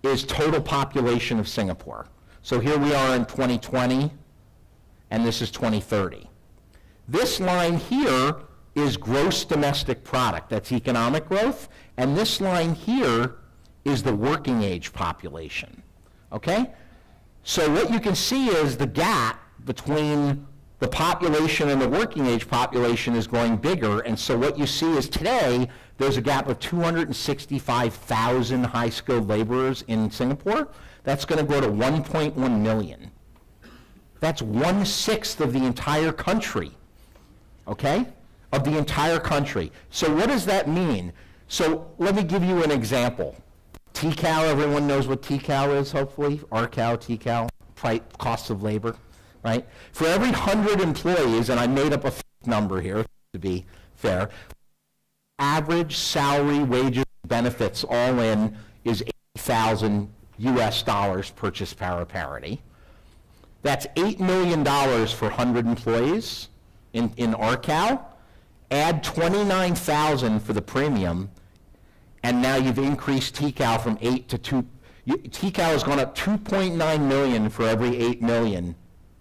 is total population of Singapore. So here we are in 2020, and this is 2030. This line here is gross domestic product. That's economic growth. And this line here is the working age population. Okay? So what you can see is the gap between the population and the working age population is growing bigger, and so what you see is today there's a gap of 265,000 high-skilled laborers in Singapore. That's going to grow to 1.1 million. That's 1/6 of the entire country, okay? Of the entire country. So what does that mean? So let me give you an example. TCAL, everyone knows what TCAL is, hopefully. RCAL, TCAL, cost of labor. Right? For every 100 employees, and I made up a number here to be fair, average salary, wages, benefits all in is 80,000 US dollars purchase power parity. That's $8 million for 100 employees in RCAL. Add 29,000 for the premium, and now you've increased TCAL from 8 to 2. TCAL has gone up 2.9 million for every 8 million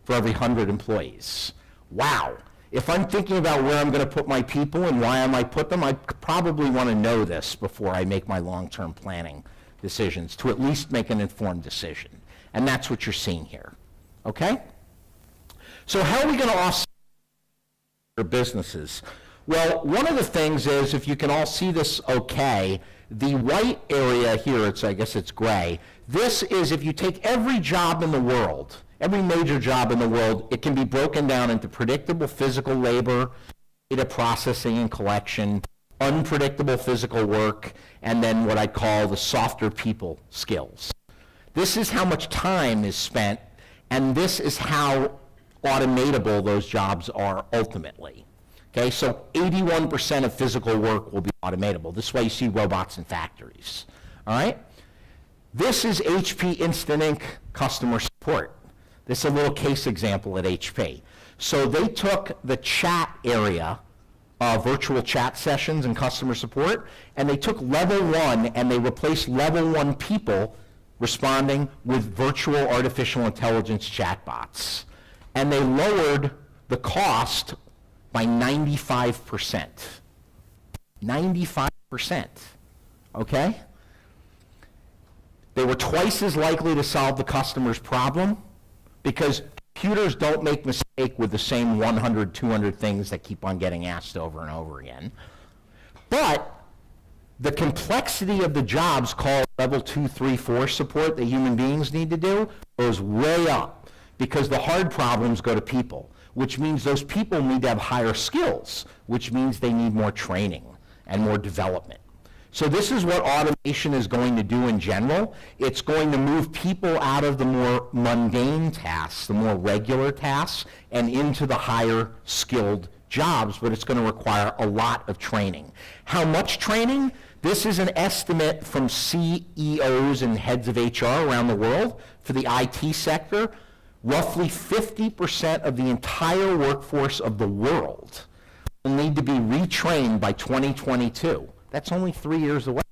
for every 100 employees. Wow. If I'm thinking about where I'm going to put my people and why I might put them, I probably want to know this before I make my long-term planning decisions, to at least make an informed decision. And that's what you're seeing here. Okay? So how are we going to offset your businesses? Well, one of the things is, if you can all see this okay, the white area here, I guess it's gray, this is if you take every job in the world, every major job in the world, it can be broken down into predictable physical labor, data processing and collection, unpredictable physical work, and then what I call the softer people skills. This is how much time is spent, and this is how automatable those jobs are ultimately. Okay, so 81% of physical work will be automatable. This is why you see robots in factories. All right? This is HP Instant Ink customer support. This is a little case example at HP. So they took the chat area, virtual chat sessions and customer support, and they took level 1 and they replaced level 1 people responding with virtual artificial intelligence chatbots. And they lowered the cost by 95%. 95%, okay? They were twice as likely to solve the customer's problem, because computers don't make mistake with the same 100, 200 things that keep on getting asked over and over again. But the complexity of the jobs called level 2, 3, 4 support that human beings need to do goes way up, because the hard problems go to people, which means those people need to have higher skills, which means they need more training and more development. So this is what automation is going to do in general. It's going to move people out of the more mundane tasks, the more regular tasks, and into the higher skilled jobs, but it's going to require a lot of training. How much training? This is an estimate from CEOs and heads of HR around the world for the IT sector. Roughly 50% of the entire workforce of the world will need to be retrained by 2022. That's only 3 years away.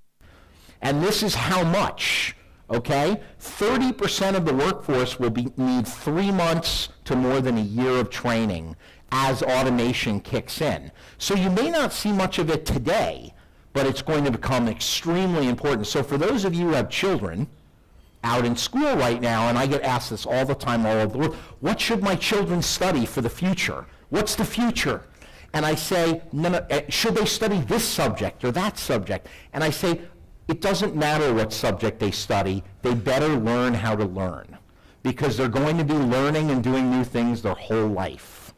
And this is how much, okay? 30% of the workforce will need 3 months to more than a year of training as automation kicks in. So you may not see much of it today, but it's going to become extremely important. So for those of you who have children out in school right now, and I get asked this all the time all over the world, what should my children study for the future? What's the future? And I say, no, should they study this subject or that subject? And I say, it doesn't matter what subject they study, they better learn how to learn, because they're going to be learning and doing new things their whole life.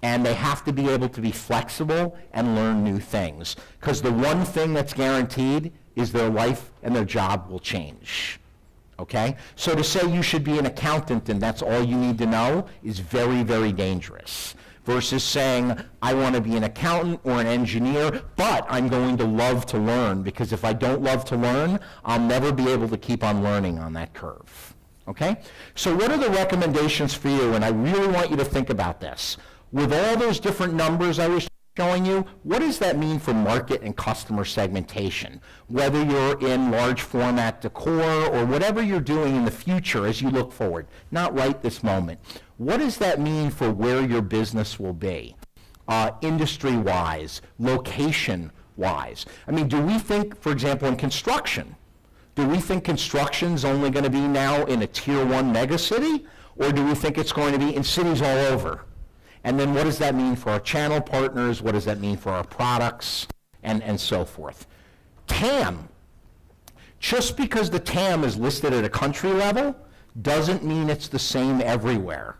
And they have to be able to be flexible and learn new things, because the one thing that's guaranteed is their life and their job will change. Okay? So to say you should be an accountant and that's all you need to know is very, very dangerous, versus saying, I want to be an accountant or an engineer, but I'm going to love to learn, because if I don't love to learn, I'll never be able to keep on learning on that curve. Okay? So what are the recommendations for you? And I really want you to think about this. With all those different numbers I was showing you, what does that mean for market and customer segmentation? Whether you're in large format decor or whatever you're doing in the future as you look forward, not right this moment. What does that mean for where your business will be? Industry-wise, location-wise. I mean, do we think, for example, in construction, do we think construction's only going to be now in a tier 1 megacity? Or do we think it's going to be in cities all over? And then what does that mean for our channel partners? What does that mean for our products? And so forth. TAM. Just because the TAM is listed at a country level doesn't mean it's the same everywhere.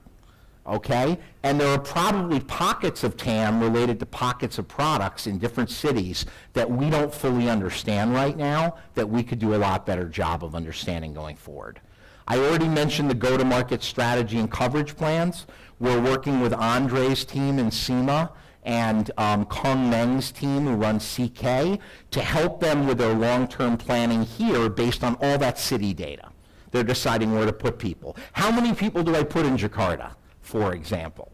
Okay? And there are probably pockets of TAM related to pockets of products in different cities that we don't fully understand right now, that we could do a lot better job of understanding going forward. I already mentioned the go-to-market strategy and coverage plans. We're working with Andre's team in SEMA and Kung Meng's team who runs CK to help them with their long-term planning here based on all that city data. They're deciding where to put people. How many people do I put in Jakarta, for example?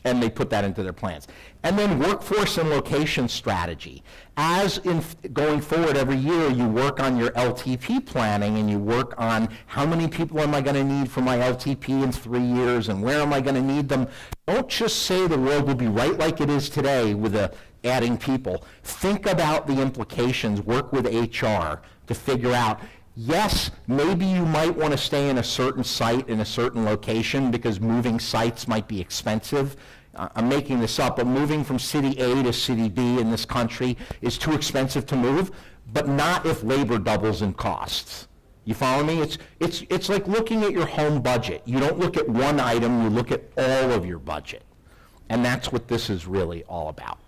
And they put that into their plans. And then workforce and location strategy. As in going forward every year, you work on your LTP planning and you work on how many people am I going to need for my LTP in 3 years and where am I going to need them. Don't just say the world will be right like it is today with adding people. Think about the implications. Work with HR to figure out, yes, maybe you might want to stay in a certain site in a certain location because moving sites might be expensive. I'm making this up, but moving from city A to city B in this country is too expensive to move, but not if labor doubles in costs. You follow me? It's like looking at your home budget. You don't look at one item, you look at all of your budget. And that's what this is really all about.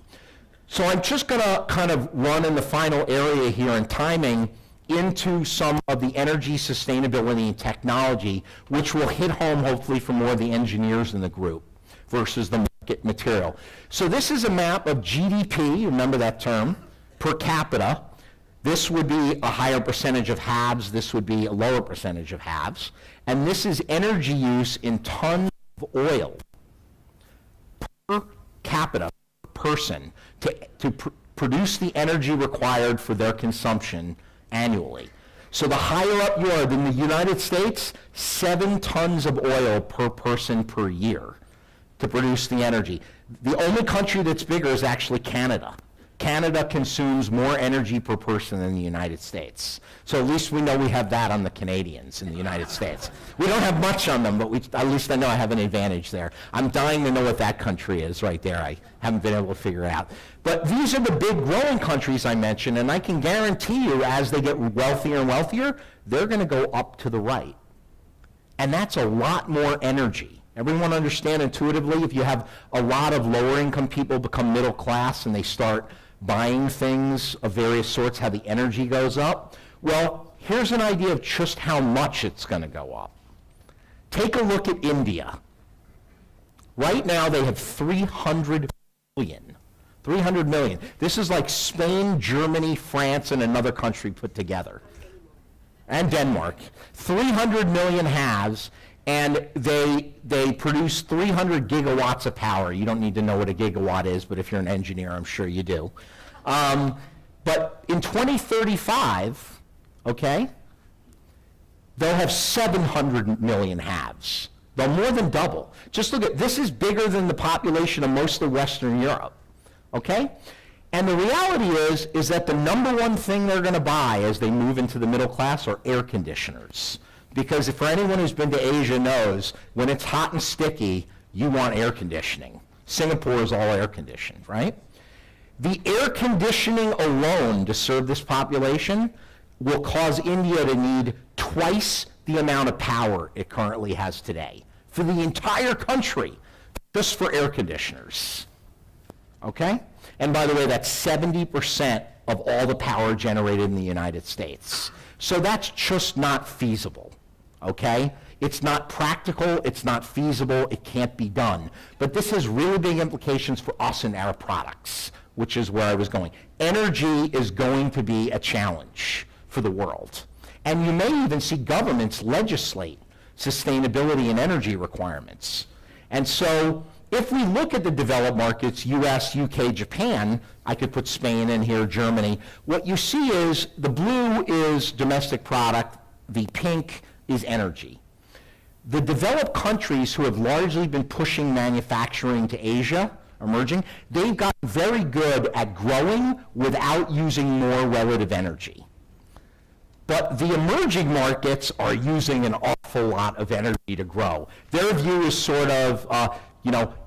So I'm just going to kind of run in the final area here in timing into some of the energy sustainability and technology, which will hit home hopefully for more of the engineers in the group versus the market material. So this is a map of GDP, remember that term, per capita. This would be a higher percentage of haves, this would be a lower percentage of haves. And this is energy use in tons of oil per capita, per person, to produce the energy required for their consumption annually. So the higher up you are, in the United States, 7 tons of oil per person per year to produce the energy. The only country that's bigger is actually Canada. Canada consumes more energy per person than the United States. So at least we know we have that on the Canadians in the United States. We don't have much on them, but at least I know I have an advantage there. I'm dying to know what that country is right there. I haven't been able to figure it out. But these are the big growing countries I mentioned, and I can guarantee you as they get wealthier and wealthier, they're going to go up to the right. And that's a lot more energy. Everyone understand intuitively, if you have a lot of lower income people become middle class and they start buying things of various sorts, how the energy goes up? Well, here's an idea of just how much it's going to go up. Take a look at India. Right now they have 300 million. 300 million. This is like Spain, Germany, France, and another country put together. And Denmark. 300 million haves, and they produce 300 gigawatts of power. You don't need to know what a gigawatt is, but if you're an engineer, I'm sure you do. But in 2035, okay, they'll have 700 million haves. They'll more than double. Just look at, this is bigger than the population of most of Western Europe, okay? And the reality is that the number one thing they're going to buy as they move into the middle class are air conditioners. Because for anyone who's been to Asia knows, when it's hot and sticky, you want air conditioning. Singapore is all air conditioned, right? The air conditioning alone to serve this population will cause India to need twice the amount of power it currently has today for the entire country, just for air conditioners, okay? And by the way, that's 70% of all the power generated in the United States. So that's just not feasible, okay? It's not practical, it's not feasible, it can't be done. But this has really big implications for us and our products, which is where I was going. Energy is going to be a challenge for the world. And you may even see governments legislate sustainability and energy requirements. And so if we look at the developed markets, US, UK, Japan, I could put Spain in here, Germany, what you see is the blue is domestic product, the pink is energy. The developed countries who have largely been pushing manufacturing to Asia, emerging, they've gotten very good at growing without using more relative energy. But the emerging markets are using an awful lot of energy to grow. Their view is sort of,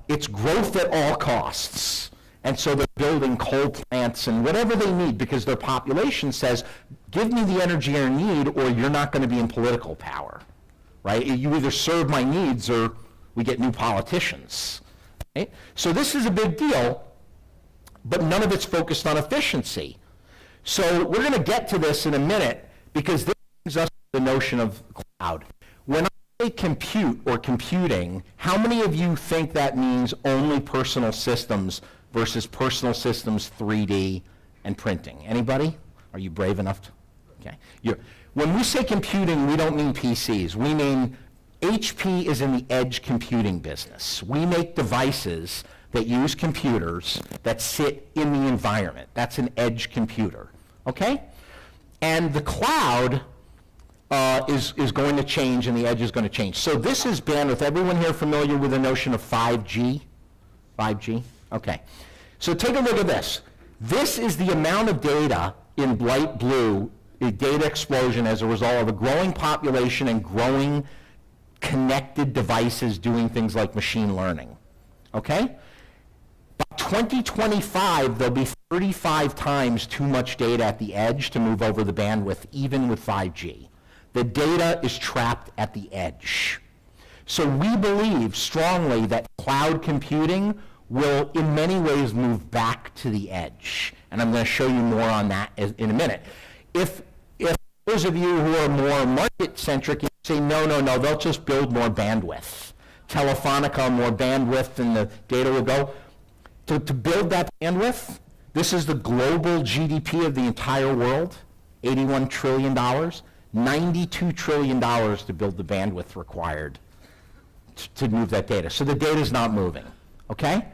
it's growth at all costs. And so they're building coal plants and whatever they need because their population says, give me the energy I need or you're not going to be in political power, right? You either serve my needs or we get new politicians. Right? So this is a big deal, but none of it's focused on efficiency. So we're going to get to this in a minute because this brings us to the notion of cloud. When I say compute or computing, how many of you think that means only personal systems versus personal systems 3D and printing? Anybody? Are you brave enough to? Okay. When we say computing, we don't mean PCs. We mean HP is in the edge computing business. We make devices that use computers that sit in the environment. That's an edge computer, okay? And the cloud is going to change and the edge is going to change. So this is bandwidth. Everyone here familiar with the notion of 5G? 5G? Okay. So take a look at this. This is the amount of data in light blue, a data explosion as a result of a growing population and growing connected devices doing things like machine learning, okay? By 2025, there'll be 35 times too much data at the edge to move over the bandwidth, even with 5G. The data is trapped at the edge. So we believe strongly that cloud computing will, in many ways, move back to the edge. And I'm going to show you more on that in a minute. If those of you who are more market-centric, you say, no, they'll just build more bandwidth. Telefonica, more bandwidth, and the data will go. To build that bandwidth, this is the global GDP of the entire world, $81 trillion, $92 trillion to build the bandwidth required to move that data. So the data is not moving, okay?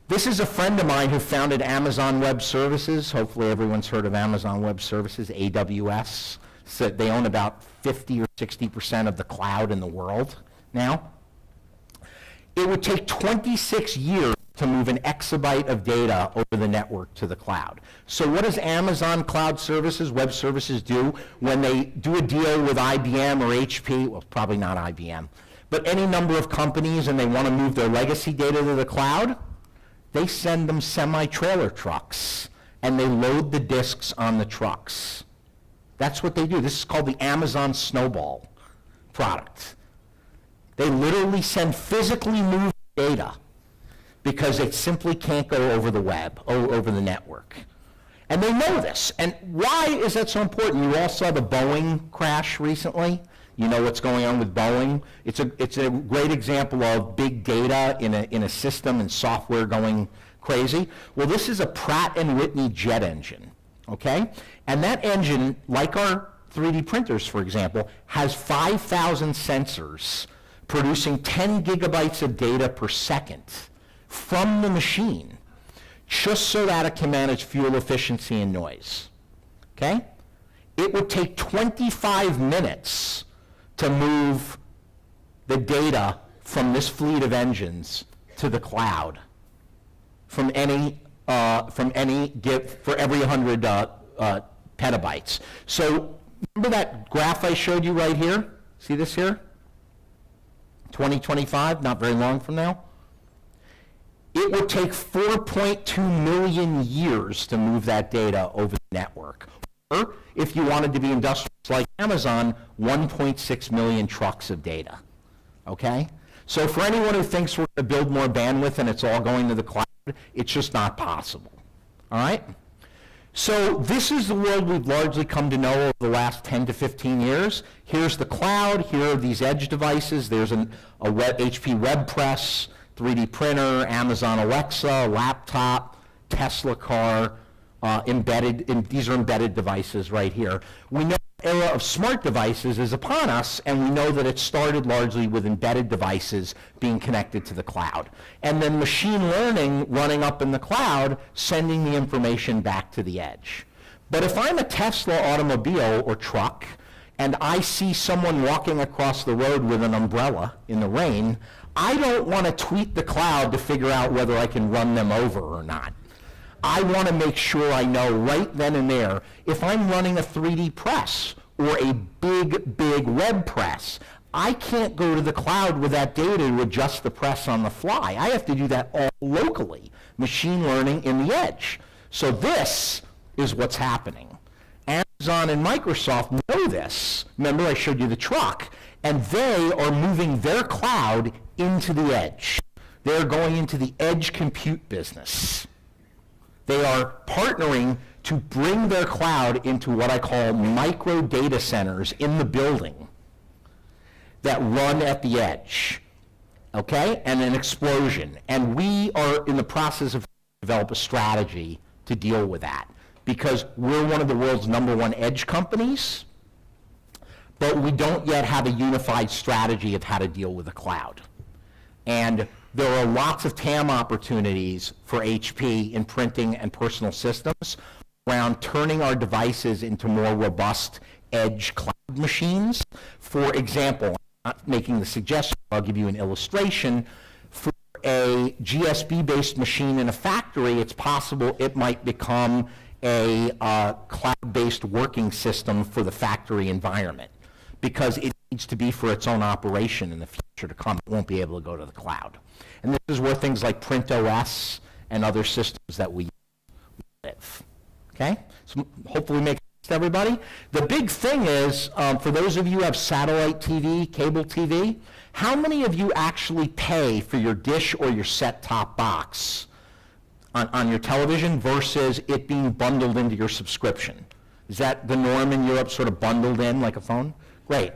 This is a friend of mine who founded Amazon Web Services. Hopefully everyone's heard of Amazon Web Services, AWS. So they own about 50 or 60% of the cloud in the world now. It would take 26 years to move an exabyte of data over the network to the cloud. So what does Amazon Cloud Services, Web Services do when they do a deal with IBM or HP? Well, probably not IBM, but any number of companies and they want to move their legacy data to the cloud? They send them semi-trailer trucks and they load the disks on the trucks. That's what they do. This is called the Amazon Snowball product. They literally send physically moved data because it simply can't go over the web, or over the network. And they know this. And why is that so important? You all saw the Boeing crash recently. You know what's going on with Boeing. It's a great example of big data in a system and software going crazy. Well, this is a Pratt & Whitney jet engine, okay? And that engine, like our 3D printers, for example, has 5,000 sensors producing 10 gigabytes of data per second from the machine, just so that it can manage fuel efficiency and noise, okay? It would take 25 minutes to move the data from this fleet of engines to the cloud for every 100 petabytes. So remember that graph I showed you right here? See this here? 2025, not very long from now. It would take 4.2 million years to move that data over the network. Or, if you wanted to be industrious like Amazon, 1.6 million trucks of data. Okay? So for anyone who thinks we're going to build more bandwidth and it's all going to the cloud, it's just not possible. All right? So this is the world we've largely come to know over the last 10 to 15 years. Here's the cloud. Here are these edge devices. There's a HP web press, 3D printer, Amazon Alexa, laptop, Tesla car, these are embedded devices right here. We know the era of smart devices is upon us, and we know that it started largely with embedded devices being connected to the cloud. And then machine learning running up in the cloud, sending the information back to the edge. But if I'm a Tesla automobile or truck, and I see someone walking across the road with an umbrella in the rain, I don't want to tweet the cloud to figure out whether I can run them over or not. I want to make sure I know right then and there if I'm running a 3D press or a big web press. I can't go to the cloud with that data to adjust the press on the fly. I have to do that all locally, machine learning in the edge. So this is what's happening. Amazon and Microsoft know this. Remember, I showed you the truck. And they are moving their cloud into the edge. They're going into the edge compute business. They are partnering to bring their cloud into what I call micro data centers in the building that run at the edge, okay? And an explosion. And we are in the process of develop a strategy to deal with that because we're one of the world's #1 edge companies, but we don't yet have a unified strategy of how to deal with the cloud. And there are lots of TAM opportunities for HP in printing and personal systems around turning our devices into more robust edge cloud machines. For example, I'm not making the suggestion, I'll give you an illustration. For a GSB-based machine in a factory, it's possible it might become a cloud-based working system for the factory environment because it needs to be for its own operation in the future to come. It won't be able to go to the cloud. And this is where things like PrintOS and other systems that we live. Okay? So hopefully make sense to everybody. The big thing is, for those of you who have satellite TV, cable TV, how many of you actually pay for your dish or your set-top box on your television versus it being bundled into your subscription? Is that the norm in Europe, sort of bundled in like a phone? Great.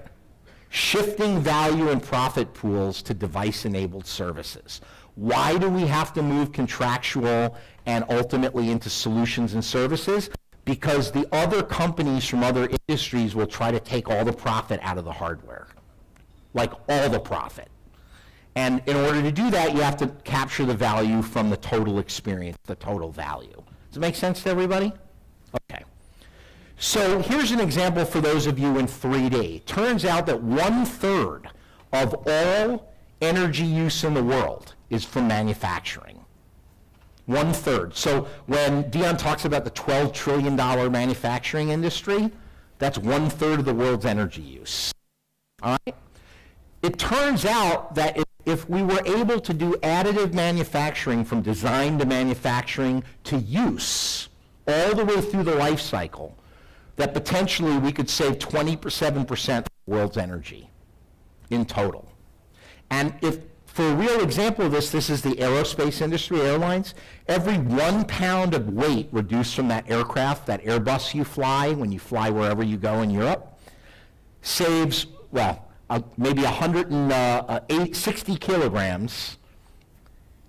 Shifting value and profit pools to device-enabled services. Why do we have to move contractual and ultimately into solutions and services? Because the other companies from other industries will try to take all the profit out of the hardware, like all the profit. And in order to do that, you have to capture the value from the total experience, the total value. Does it make sense to everybody? Okay. So here's an example for those of you in 3D. Turns out that 1/3 of all energy use in the world is from manufacturing. 1/3. So when Dion talks about the $12 trillion manufacturing industry, that's 1/3 of the world's energy use. All right? It turns out that if we were able to do additive manufacturing from design to manufacturing to use all the way through the life cycle, that potentially we could save 27% of the world's energy in total. And if, for a real example of this is the aerospace industry, airlines. Every 1 pound of weight reduced from that aircraft, that Airbus you fly when you fly wherever you go in Europe, saves, well, maybe 160 kilograms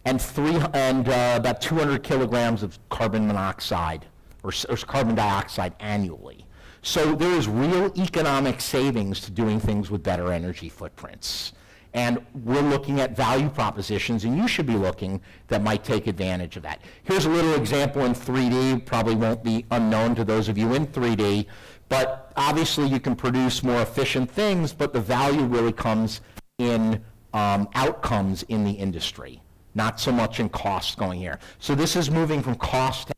and about 200 kilograms of carbon monoxide or carbon dioxide annually. So there is real economic savings to doing things with better energy footprints. And we're looking at value propositions, and you should be looking that might take advantage of that. Here's a little example in 3D, probably won't be unknown to those of you in 3D, but obviously you can produce more efficient things, but the value really comes in outcomes in the industry, not so much in costs going here. So this is moving from cost to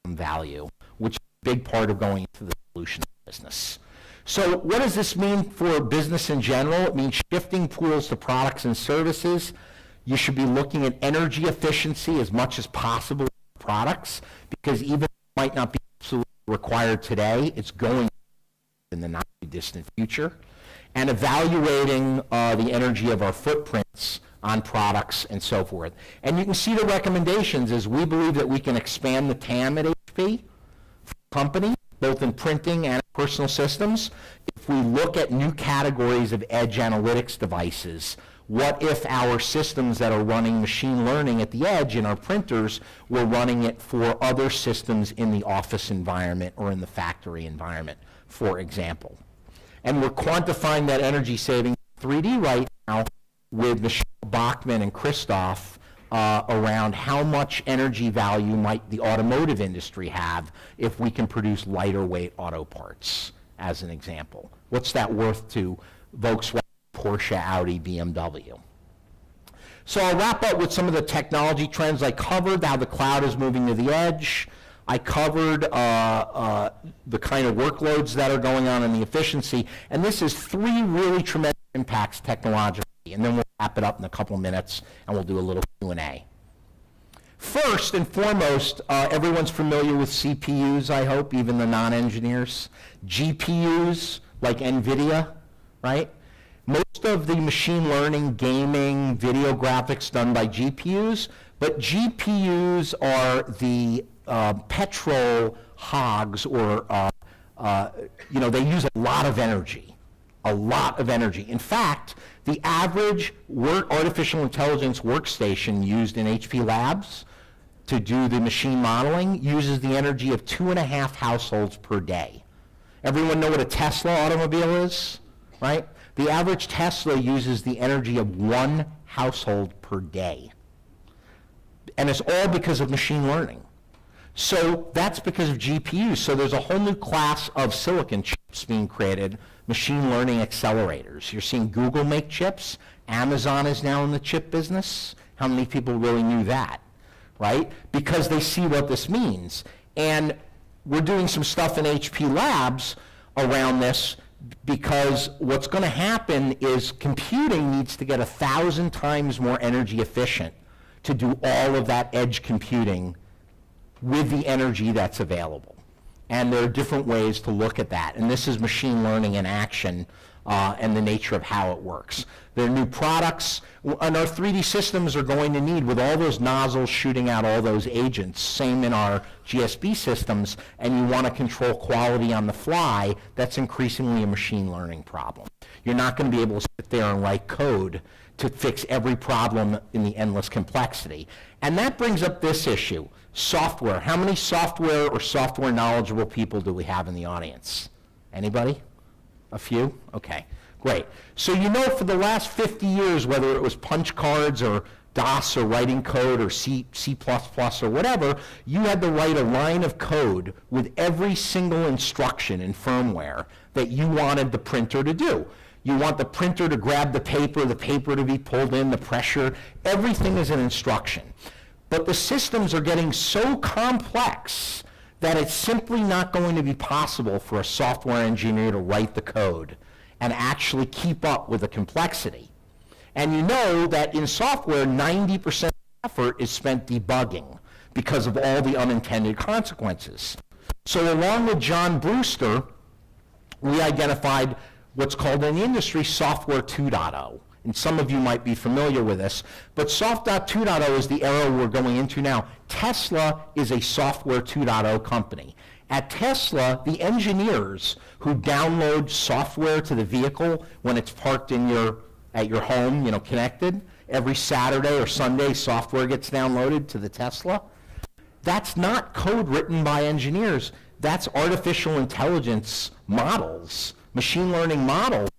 value, which is a big part of going into the solution business. So what does this mean for business in general? It means shifting pools to products and services. You should be looking at energy efficiency as much as possible in products, because even though it might not be absolutely required today, it's going in the not too distant future. And evaluating the energy of our footprints on products and so forth. And you can see the recommendations as we believe that we can expand the TAM at HP for the company, both in printing and personal systems. If we look at new categories of edge analytics devices, what if our systems that are running machine learning at the edge in our printers were running it for other systems in the office environment or in the factory environment, for example? And we're quantifying that energy saving in 3D right now with Michelle Bachman and Christoph around how much energy value might the automotive industry have if we can produce lighter weight auto parts, as an example. What's that worth to Volkswagen, Porsche, Audi, BMW? So I'll wrap up with some of the technology trends I covered, how the cloud is moving to the edge. I covered the kind of workloads that are going on in the efficiency, and this is 3 really tremendous impacts technologically, and then we'll wrap it up in a couple of minutes, and we'll do a little Q&A. First and foremost, everyone's familiar with CPUs, I hope, even the non-engineers. GPUs, like NVIDIA, right? Most of the machine learning, gaming, video graphics done by GPUs, but GPUs are the petrol hogs, or they use a lot of energy. A lot of energy. In fact, the average artificial intelligence workstation used in HP labs to do the machine modeling uses the energy of 2.5 households per day. Everyone know what a Tesla automobile is, right? The average Tesla uses the energy of 1 household per day. And it's all because of machine learning. So that's because of GPUs. So there's a whole new class of silicon chips being created, machine learning accelerators. You're seeing Google make chips. Amazon is now in the chip business. How many people really knew that, right? Because they see what this means. And we're doing some stuff in HP labs around this, because what's going to happen is computing needs to get 1,000 times more energy efficient to do all of that edge computing with the energy that's available. And there are different ways to look at that. And this is machine learning in action and the nature of how it works. There are new products, and our 3D systems are going to need, with all those nozzles shooting out all those agents, same in our GSB systems, and you want to control quality on the fly, that's increasingly a machine learning problem. You're not going to be able to sit there and write code to fix every problem in the endless complexity. And that brings up this issue, software. How many software or software knowledgeable people do we have in the audience? Anybody? A few? Okay, great. So you know, for the last 50 years, whether it was punch cards or DOS or writing code or C++ or whatever, you had to write a line of code with every single instruction in firmware that you wanted the printer to do. You want the printer to grab the paper to be pulled in, the pressure, everything is an instruction. But the systems are getting so complex that it's simply not going to be possible for a software engineer to write the code and actually keep up with the complexity. And you know that in software, 90% of effort is spent debugging because of all the unintended consequences. So along with John Brewster, we identified what's called in the industry Software 2.0. And some of you might be familiar with this, but Software 2.0 is the era we're going into now. Tesla is a Software 2.0 company. At Tesla, the engineers who download software to the vehicle when it's parked at your home, connected, every Saturday or Sunday, software gets downloaded to the Tesla. That's not code written by engineers. That's artificial intelligence models, machine learning models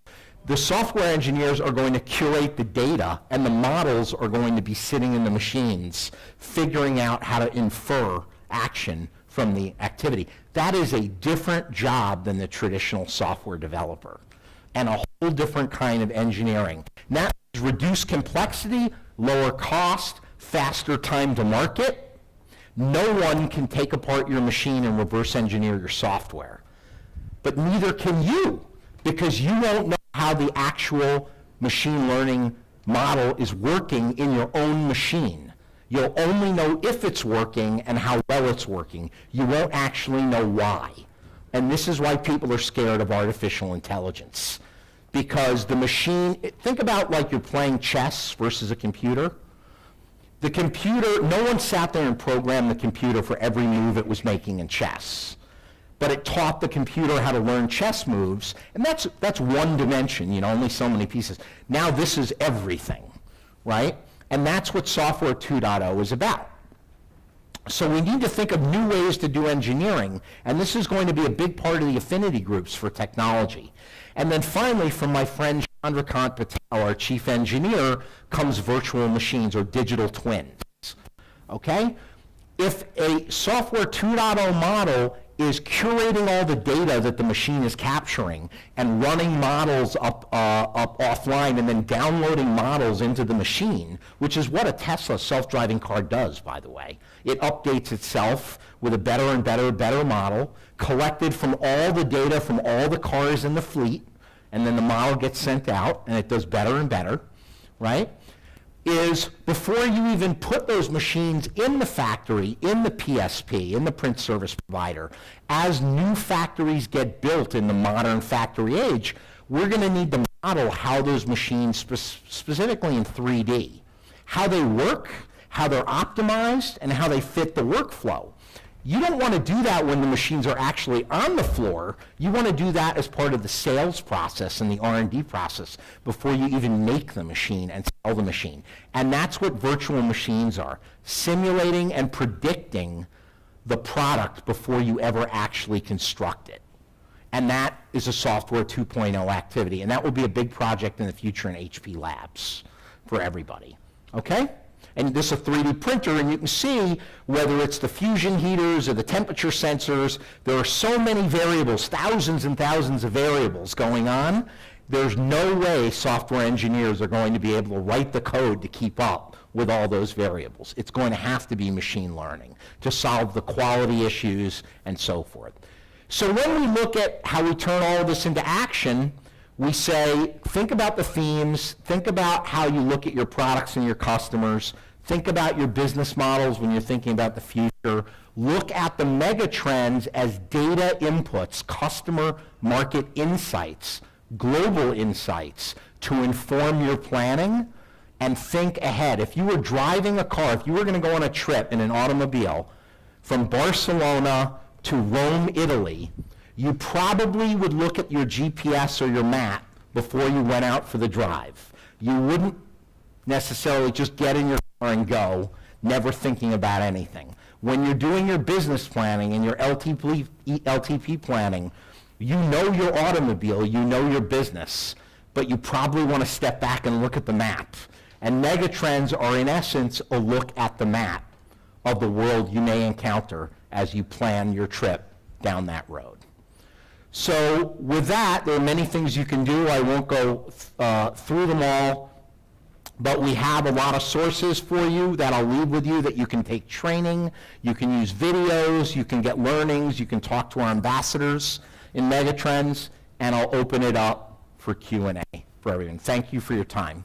The software engineers are going to curate the data, and the models are going to be sitting in the machines, figuring out how to infer action from the activity. That is a different job than the traditional software developer, and a whole different kind of engineering. And that is reduced complexity, lower cost, faster time to market. No one can take apart your machine and reverse engineer your software. But neither can you, because you won't know how the actual machine learning model is working in your own machine. You'll only know if it's working and how well it's working. You won't actually know why. And this is why people are scared of artificial intelligence. Because the machine, think about like you're playing chess versus a computer. The computer, no one sat there and programmed the computer for every move it was making in chess. But it taught the computer how to learn chess moves, and that's one dimension, only so many pieces. Now this is everything, right? And that's what Software 2.0 is about. So we need to think of new ways to do engineering, and this is going to be a big part of the affinity groups for technology. And then finally, from my friend Chandrakant Patel, our chief engineer, comes virtual machines or digital twins, okay? If a Software 2.0 model is curating all the data that the machine is capturing and running models up offline and then downloading models into the machine, which is what a Tesla self-driving car does, by the way. It updates itself with a better and better model, collected from all the data from all the cars in the fleet, and then the model gets sent out, and it does better and better, right? Is before you even put those machines in the factory, in the PSP, in the print service provider, as new factories get built in the modern factory age, we're going to need to model how those machines, specifically in 3D, how they work, how they're optimized, and how they fit the workflow. You don't want to do that when the machines are actually on the floor. You want to do that as part of the sales process and the R&D process before you even make the machine and sell the machine. And that's what virtual machines are, simulating and predicting the product before you ever actually construct it. And that is a Software 2.0 activity. And that will be a big project in the future in HP Labs for everybody. Okay? And this is a 3D printer, and you can see whether it's the fusion heaters or the temperature sensors, there are so many variables, thousands and thousands of variables going on. There's no way software engineers are going to be able to write the code to keep up with all those variables. It's going to have to be machine learning to solve the quality issues and so forth. So when we look at how we turn all of this into action, we say, think about the themes, think about how you look at your products and your customers, think about your business models when you're thinking about the future, look at the megatrends as data inputs, customer market insights, global insights to inform your planning, and think ahead. If you were driving a car, if you were going to go on a trip in an automobile from Barcelona to Rome, Italy, you probably would look at your GPS or your map before you went out for the drive. You wouldn't necessarily just get in your car and go, never thinking about anything. When you're doing your business planning and your LTP planning, you know your automobile, you know your business, but you probably want to step back and look at the map. And megatrends are, in essence, a look at the map of the world you may encounter as you plan your trip down that road. So with that, there are many things you can do. I won't go through them all, but we have a lot of sources for you that I'll leave with you that you can take training, you can use videos, you can get learnings, you can talk to our ambassadors in Megatrends, and I'll open it up for Q&A for everyone. Thank you for your time.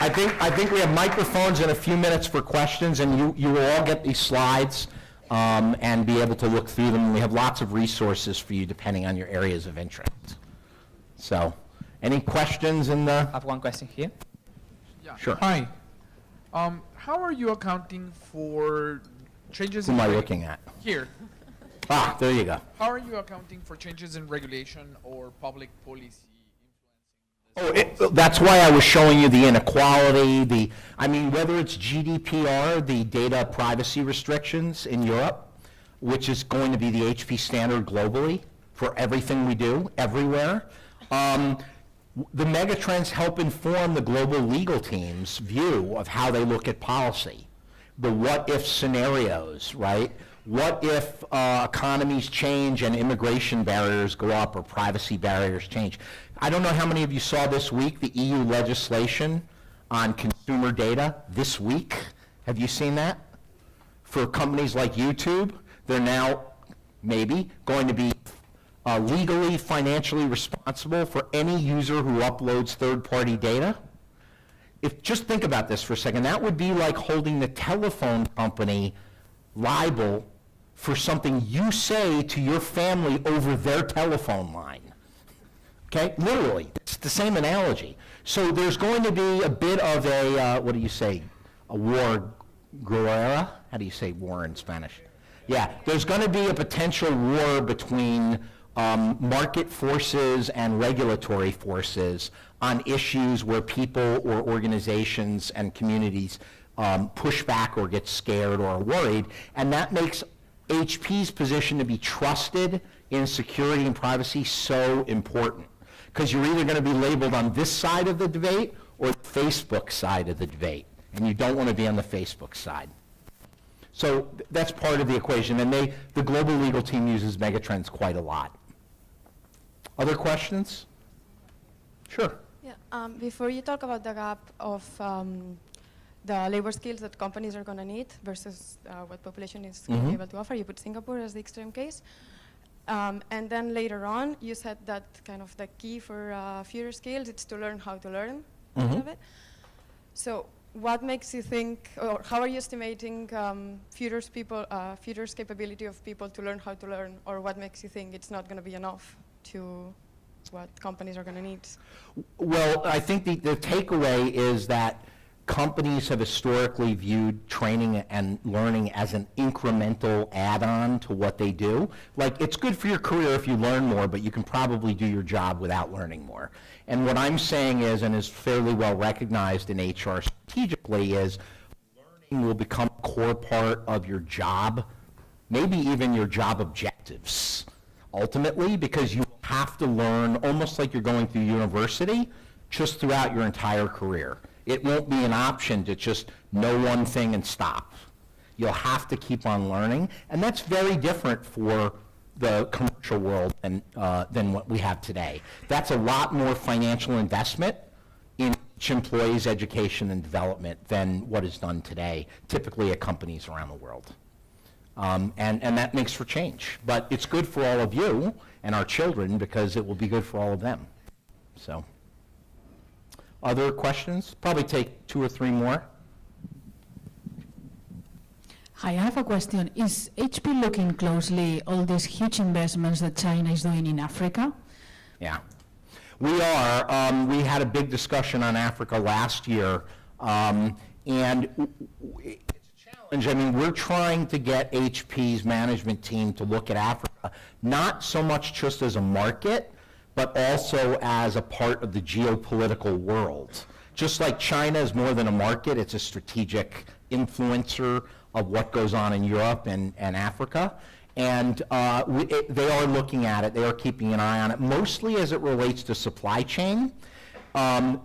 I think we have microphones in a few minutes for questions, and you will all get these slides and be able to look through them. We have lots of resources for you depending on your areas of interest. So, any questions in the? I have one question here. Yeah. Sure. Hi. How are you accounting for changes Who in am I looking at? here? Ah, there you go. How are you accounting for changes in regulation or public policy influencing the That's why I was showing you the inequality, whether it's GDPR, the data privacy restrictions in Europe, which is going to be the HP standard globally for everything we do, everywhere. The megatrends help inform the global legal team's view of how they look at policy. The what-if scenarios, right? What if economies change and immigration barriers go up or privacy barriers change? I don't know how many of you saw this week the EU legislation on consumer data this week. Have you seen that? For companies like YouTube, they're now maybe going to be legally, financially responsible for any user who uploads third-party data. Just think about this for a second. That would be like holding the telephone company liable for something you say to your family over their telephone line. Okay? Literally. It's the same analogy. So there's going to be a bit of a, what do you say, a war guerrera? How do you say war in Spanish? Yeah, there's going to be a potential war between market forces and regulatory forces on issues where people or organizations and communities push back or get scared or are worried, and that makes HP's position to be trusted in security and privacy so important, because you're either going to be labeled on this side of the debate or the Facebook side of the debate, and you don't want to be on the Facebook side. So that's part of the equation, and the global legal team uses Megatrends quite a lot. Other questions? Sure. Yeah. Before you talk about the gap of the labor skills that companies are going to need versus what population is going to be able to offer, you put Singapore as the extreme case. And then later on, you said that kind of the key for future skills, it's to learn how to learn of it. So what makes you think, or how are you estimating future's capability of people to learn how to learn, or what makes you think it's not going to be enough to what companies are going to need? Well, I think the takeaway is that companies have historically viewed training and learning as an incremental add-on to what they do. Like, it's good for your career if you learn more, but you can probably do your job without learning more. And what I'm saying is, and is fairly well recognized in HR strategically, is learning will become a core part of your job, maybe even your job objectives, ultimately, because you have to learn almost like you're going through university just throughout your entire career. It won't be an option to just know one thing and stop. You'll have to keep on learning, and that's very different for the commercial world than what we have today. That's a lot more financial investment in each employee's education and development than what is done today, typically at companies around the world. And that makes for change. But it's good for all of you and our children because it will be good for all of them. So, other questions? Probably take 2 or 3 more. Hi, I have a question. Is HP looking closely all these huge investments that China is doing in Africa? Yeah, we are. We had a big discussion on Africa last year, and it's a challenge. I mean, we're trying to get HP's management team to look at Africa not so much just as a market, but also as a part of the geopolitical world. Just like China is more than a market, it's a strategic influencer of what goes on in Europe and Africa. And they are looking at it, they are keeping an eye on it, mostly as it relates to supply chain. I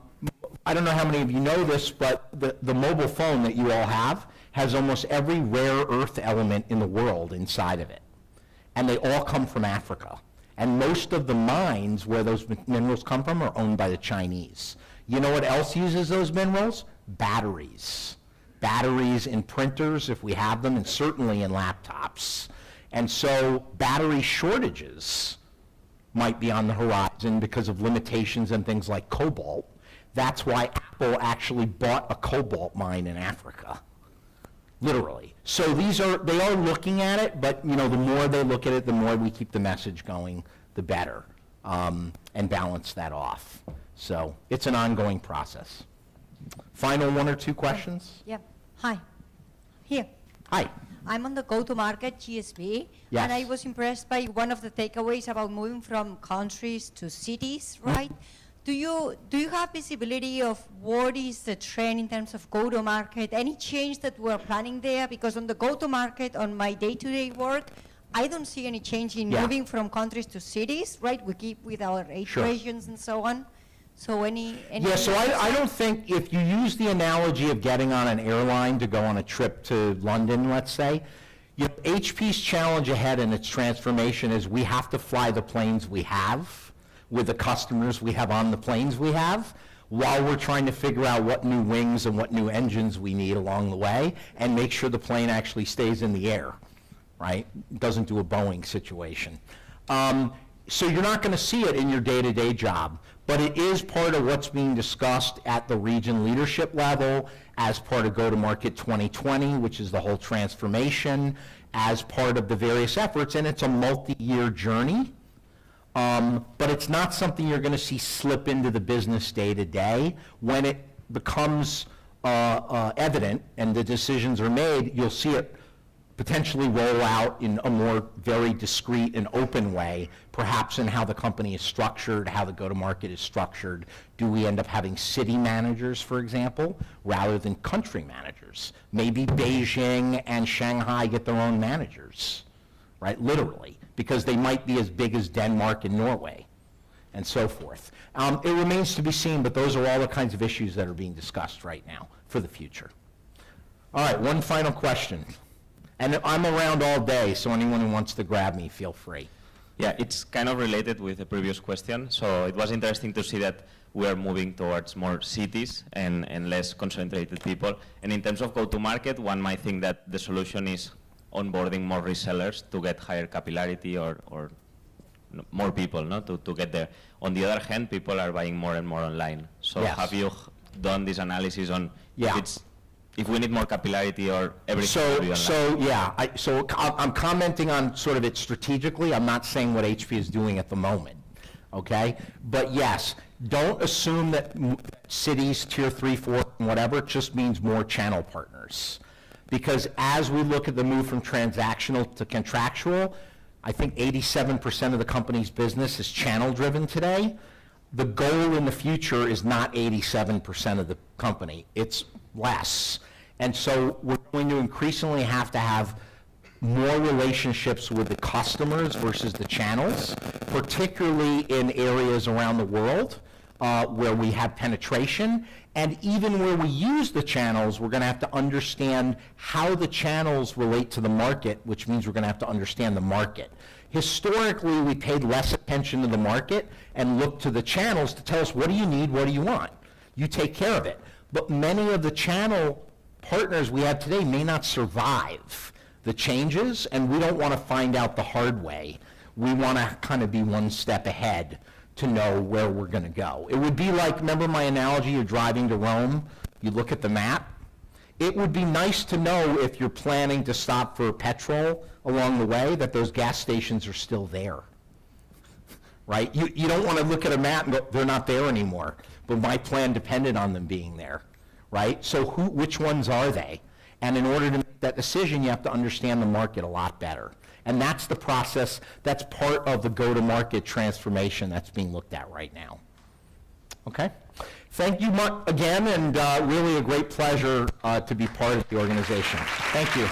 don't know how many of you know this, but the mobile phone that you all have has almost every rare earth element in the world inside of it. And they all come from Africa. And most of the mines where those minerals come from are owned by the Chinese. You know what else uses those minerals? Batteries. Batteries in printers, if we have them, and certainly in laptops. And so battery shortages might be on the horizon because of limitations and things like cobalt. That's why Apple actually bought a cobalt mine in Africa. Literally. So they are looking at it, but the more they look at it, the more we keep the message going, the better, and balance that off. So it's an ongoing process. Final 1 or 2 questions? Yeah. Hi. Here. Hi. I'm on the go-to-market GSB, Yes. and I was impressed by one of the takeaways about moving from countries to cities, right? do you have visibility of what is the trend in terms of go-to-market? Any change that we're planning there? Because on the go-to-market, on my day-to-day work, I don't see any change in Yeah. moving from countries to cities, right? We keep with our age Sure. regions and so on. So any Yeah, so I don't think, if you use the analogy of getting on an airline to go on a trip to London, let's say, HP's challenge ahead in its transformation is we have to fly the planes we have with the customers we have on the planes we have, while we're trying to figure out what new wings and what new engines we need along the way, and make sure the plane actually stays in the air, right? Doesn't do a Boeing situation. So you're not going to see it in your day-to-day job, but it is part of what's being discussed at the region leadership level, as part of Go-to-Market 2020, which is the whole transformation, as part of the various efforts, and it's a multi-year journey. But it's not something you're going to see slip into the business day-to-day. When it becomes evident and the decisions are made, you'll see it potentially roll out in a more very discreet and open way, perhaps in how the company is structured, how the go-to-market is structured. Do we end up having city managers, for example, rather than country managers? Maybe Beijing and Shanghai get their own managers, right, literally, because they might be as big as Denmark and Norway, and so forth. It remains to be seen, but those are all the kinds of issues that are being discussed right now for the future. All right, one final question. And I'm around all day, so anyone who wants to grab me, feel free. Yeah, it's kind of related with the previous question. So it was interesting to see that we are moving towards more cities and less concentrated people. And in terms of go-to-market, one might think that the solution is onboarding more resellers to get higher capillarity or more people, no, to get there. On the other hand, people are buying more and more online. So Yes. have you done this analysis on Yeah. if we need more capillarity or everything will be online? I'm commenting on sort of it strategically. I'm not saying what HP is doing at the moment, okay? But yes, don't assume that cities, tier 3, 4, whatever, just means more channel partners. Because as we look at the move from transactional to contractual, I think 87% of the company's business is channel-driven today. The goal in the future is not 87% of the company. It's less. And so we're going to increasingly have to have more relationships with the customers versus the channels, particularly in areas around the world where we have penetration. And even where we use the channels, we're going to have to understand how the channels relate to the market, which means we're going to have to understand the market. Historically, we paid less attention to the market and looked to the channels to tell us, what do you need, what do you want? You take care of it. But many of the channel partners we have today may not survive the changes, and we don't want to find out the hard way. We want to kind of be one step ahead to know where we're going to go. It would be like, remember my analogy, you're driving to Rome, you look at the map. It would be nice to know, if you're planning to stop for petrol along the way, that those gas stations are still there, right? You don't want to look at a map and go, they're not there anymore, but my plan depended on them being there, right? So which ones are they? And in order to make that decision, you have to understand the market a lot better. And that's the process, that's part of the go-to-market transformation that's being looked at right now. Okay? Thank you again, and really a great pleasure to be part of the organization. Thank you.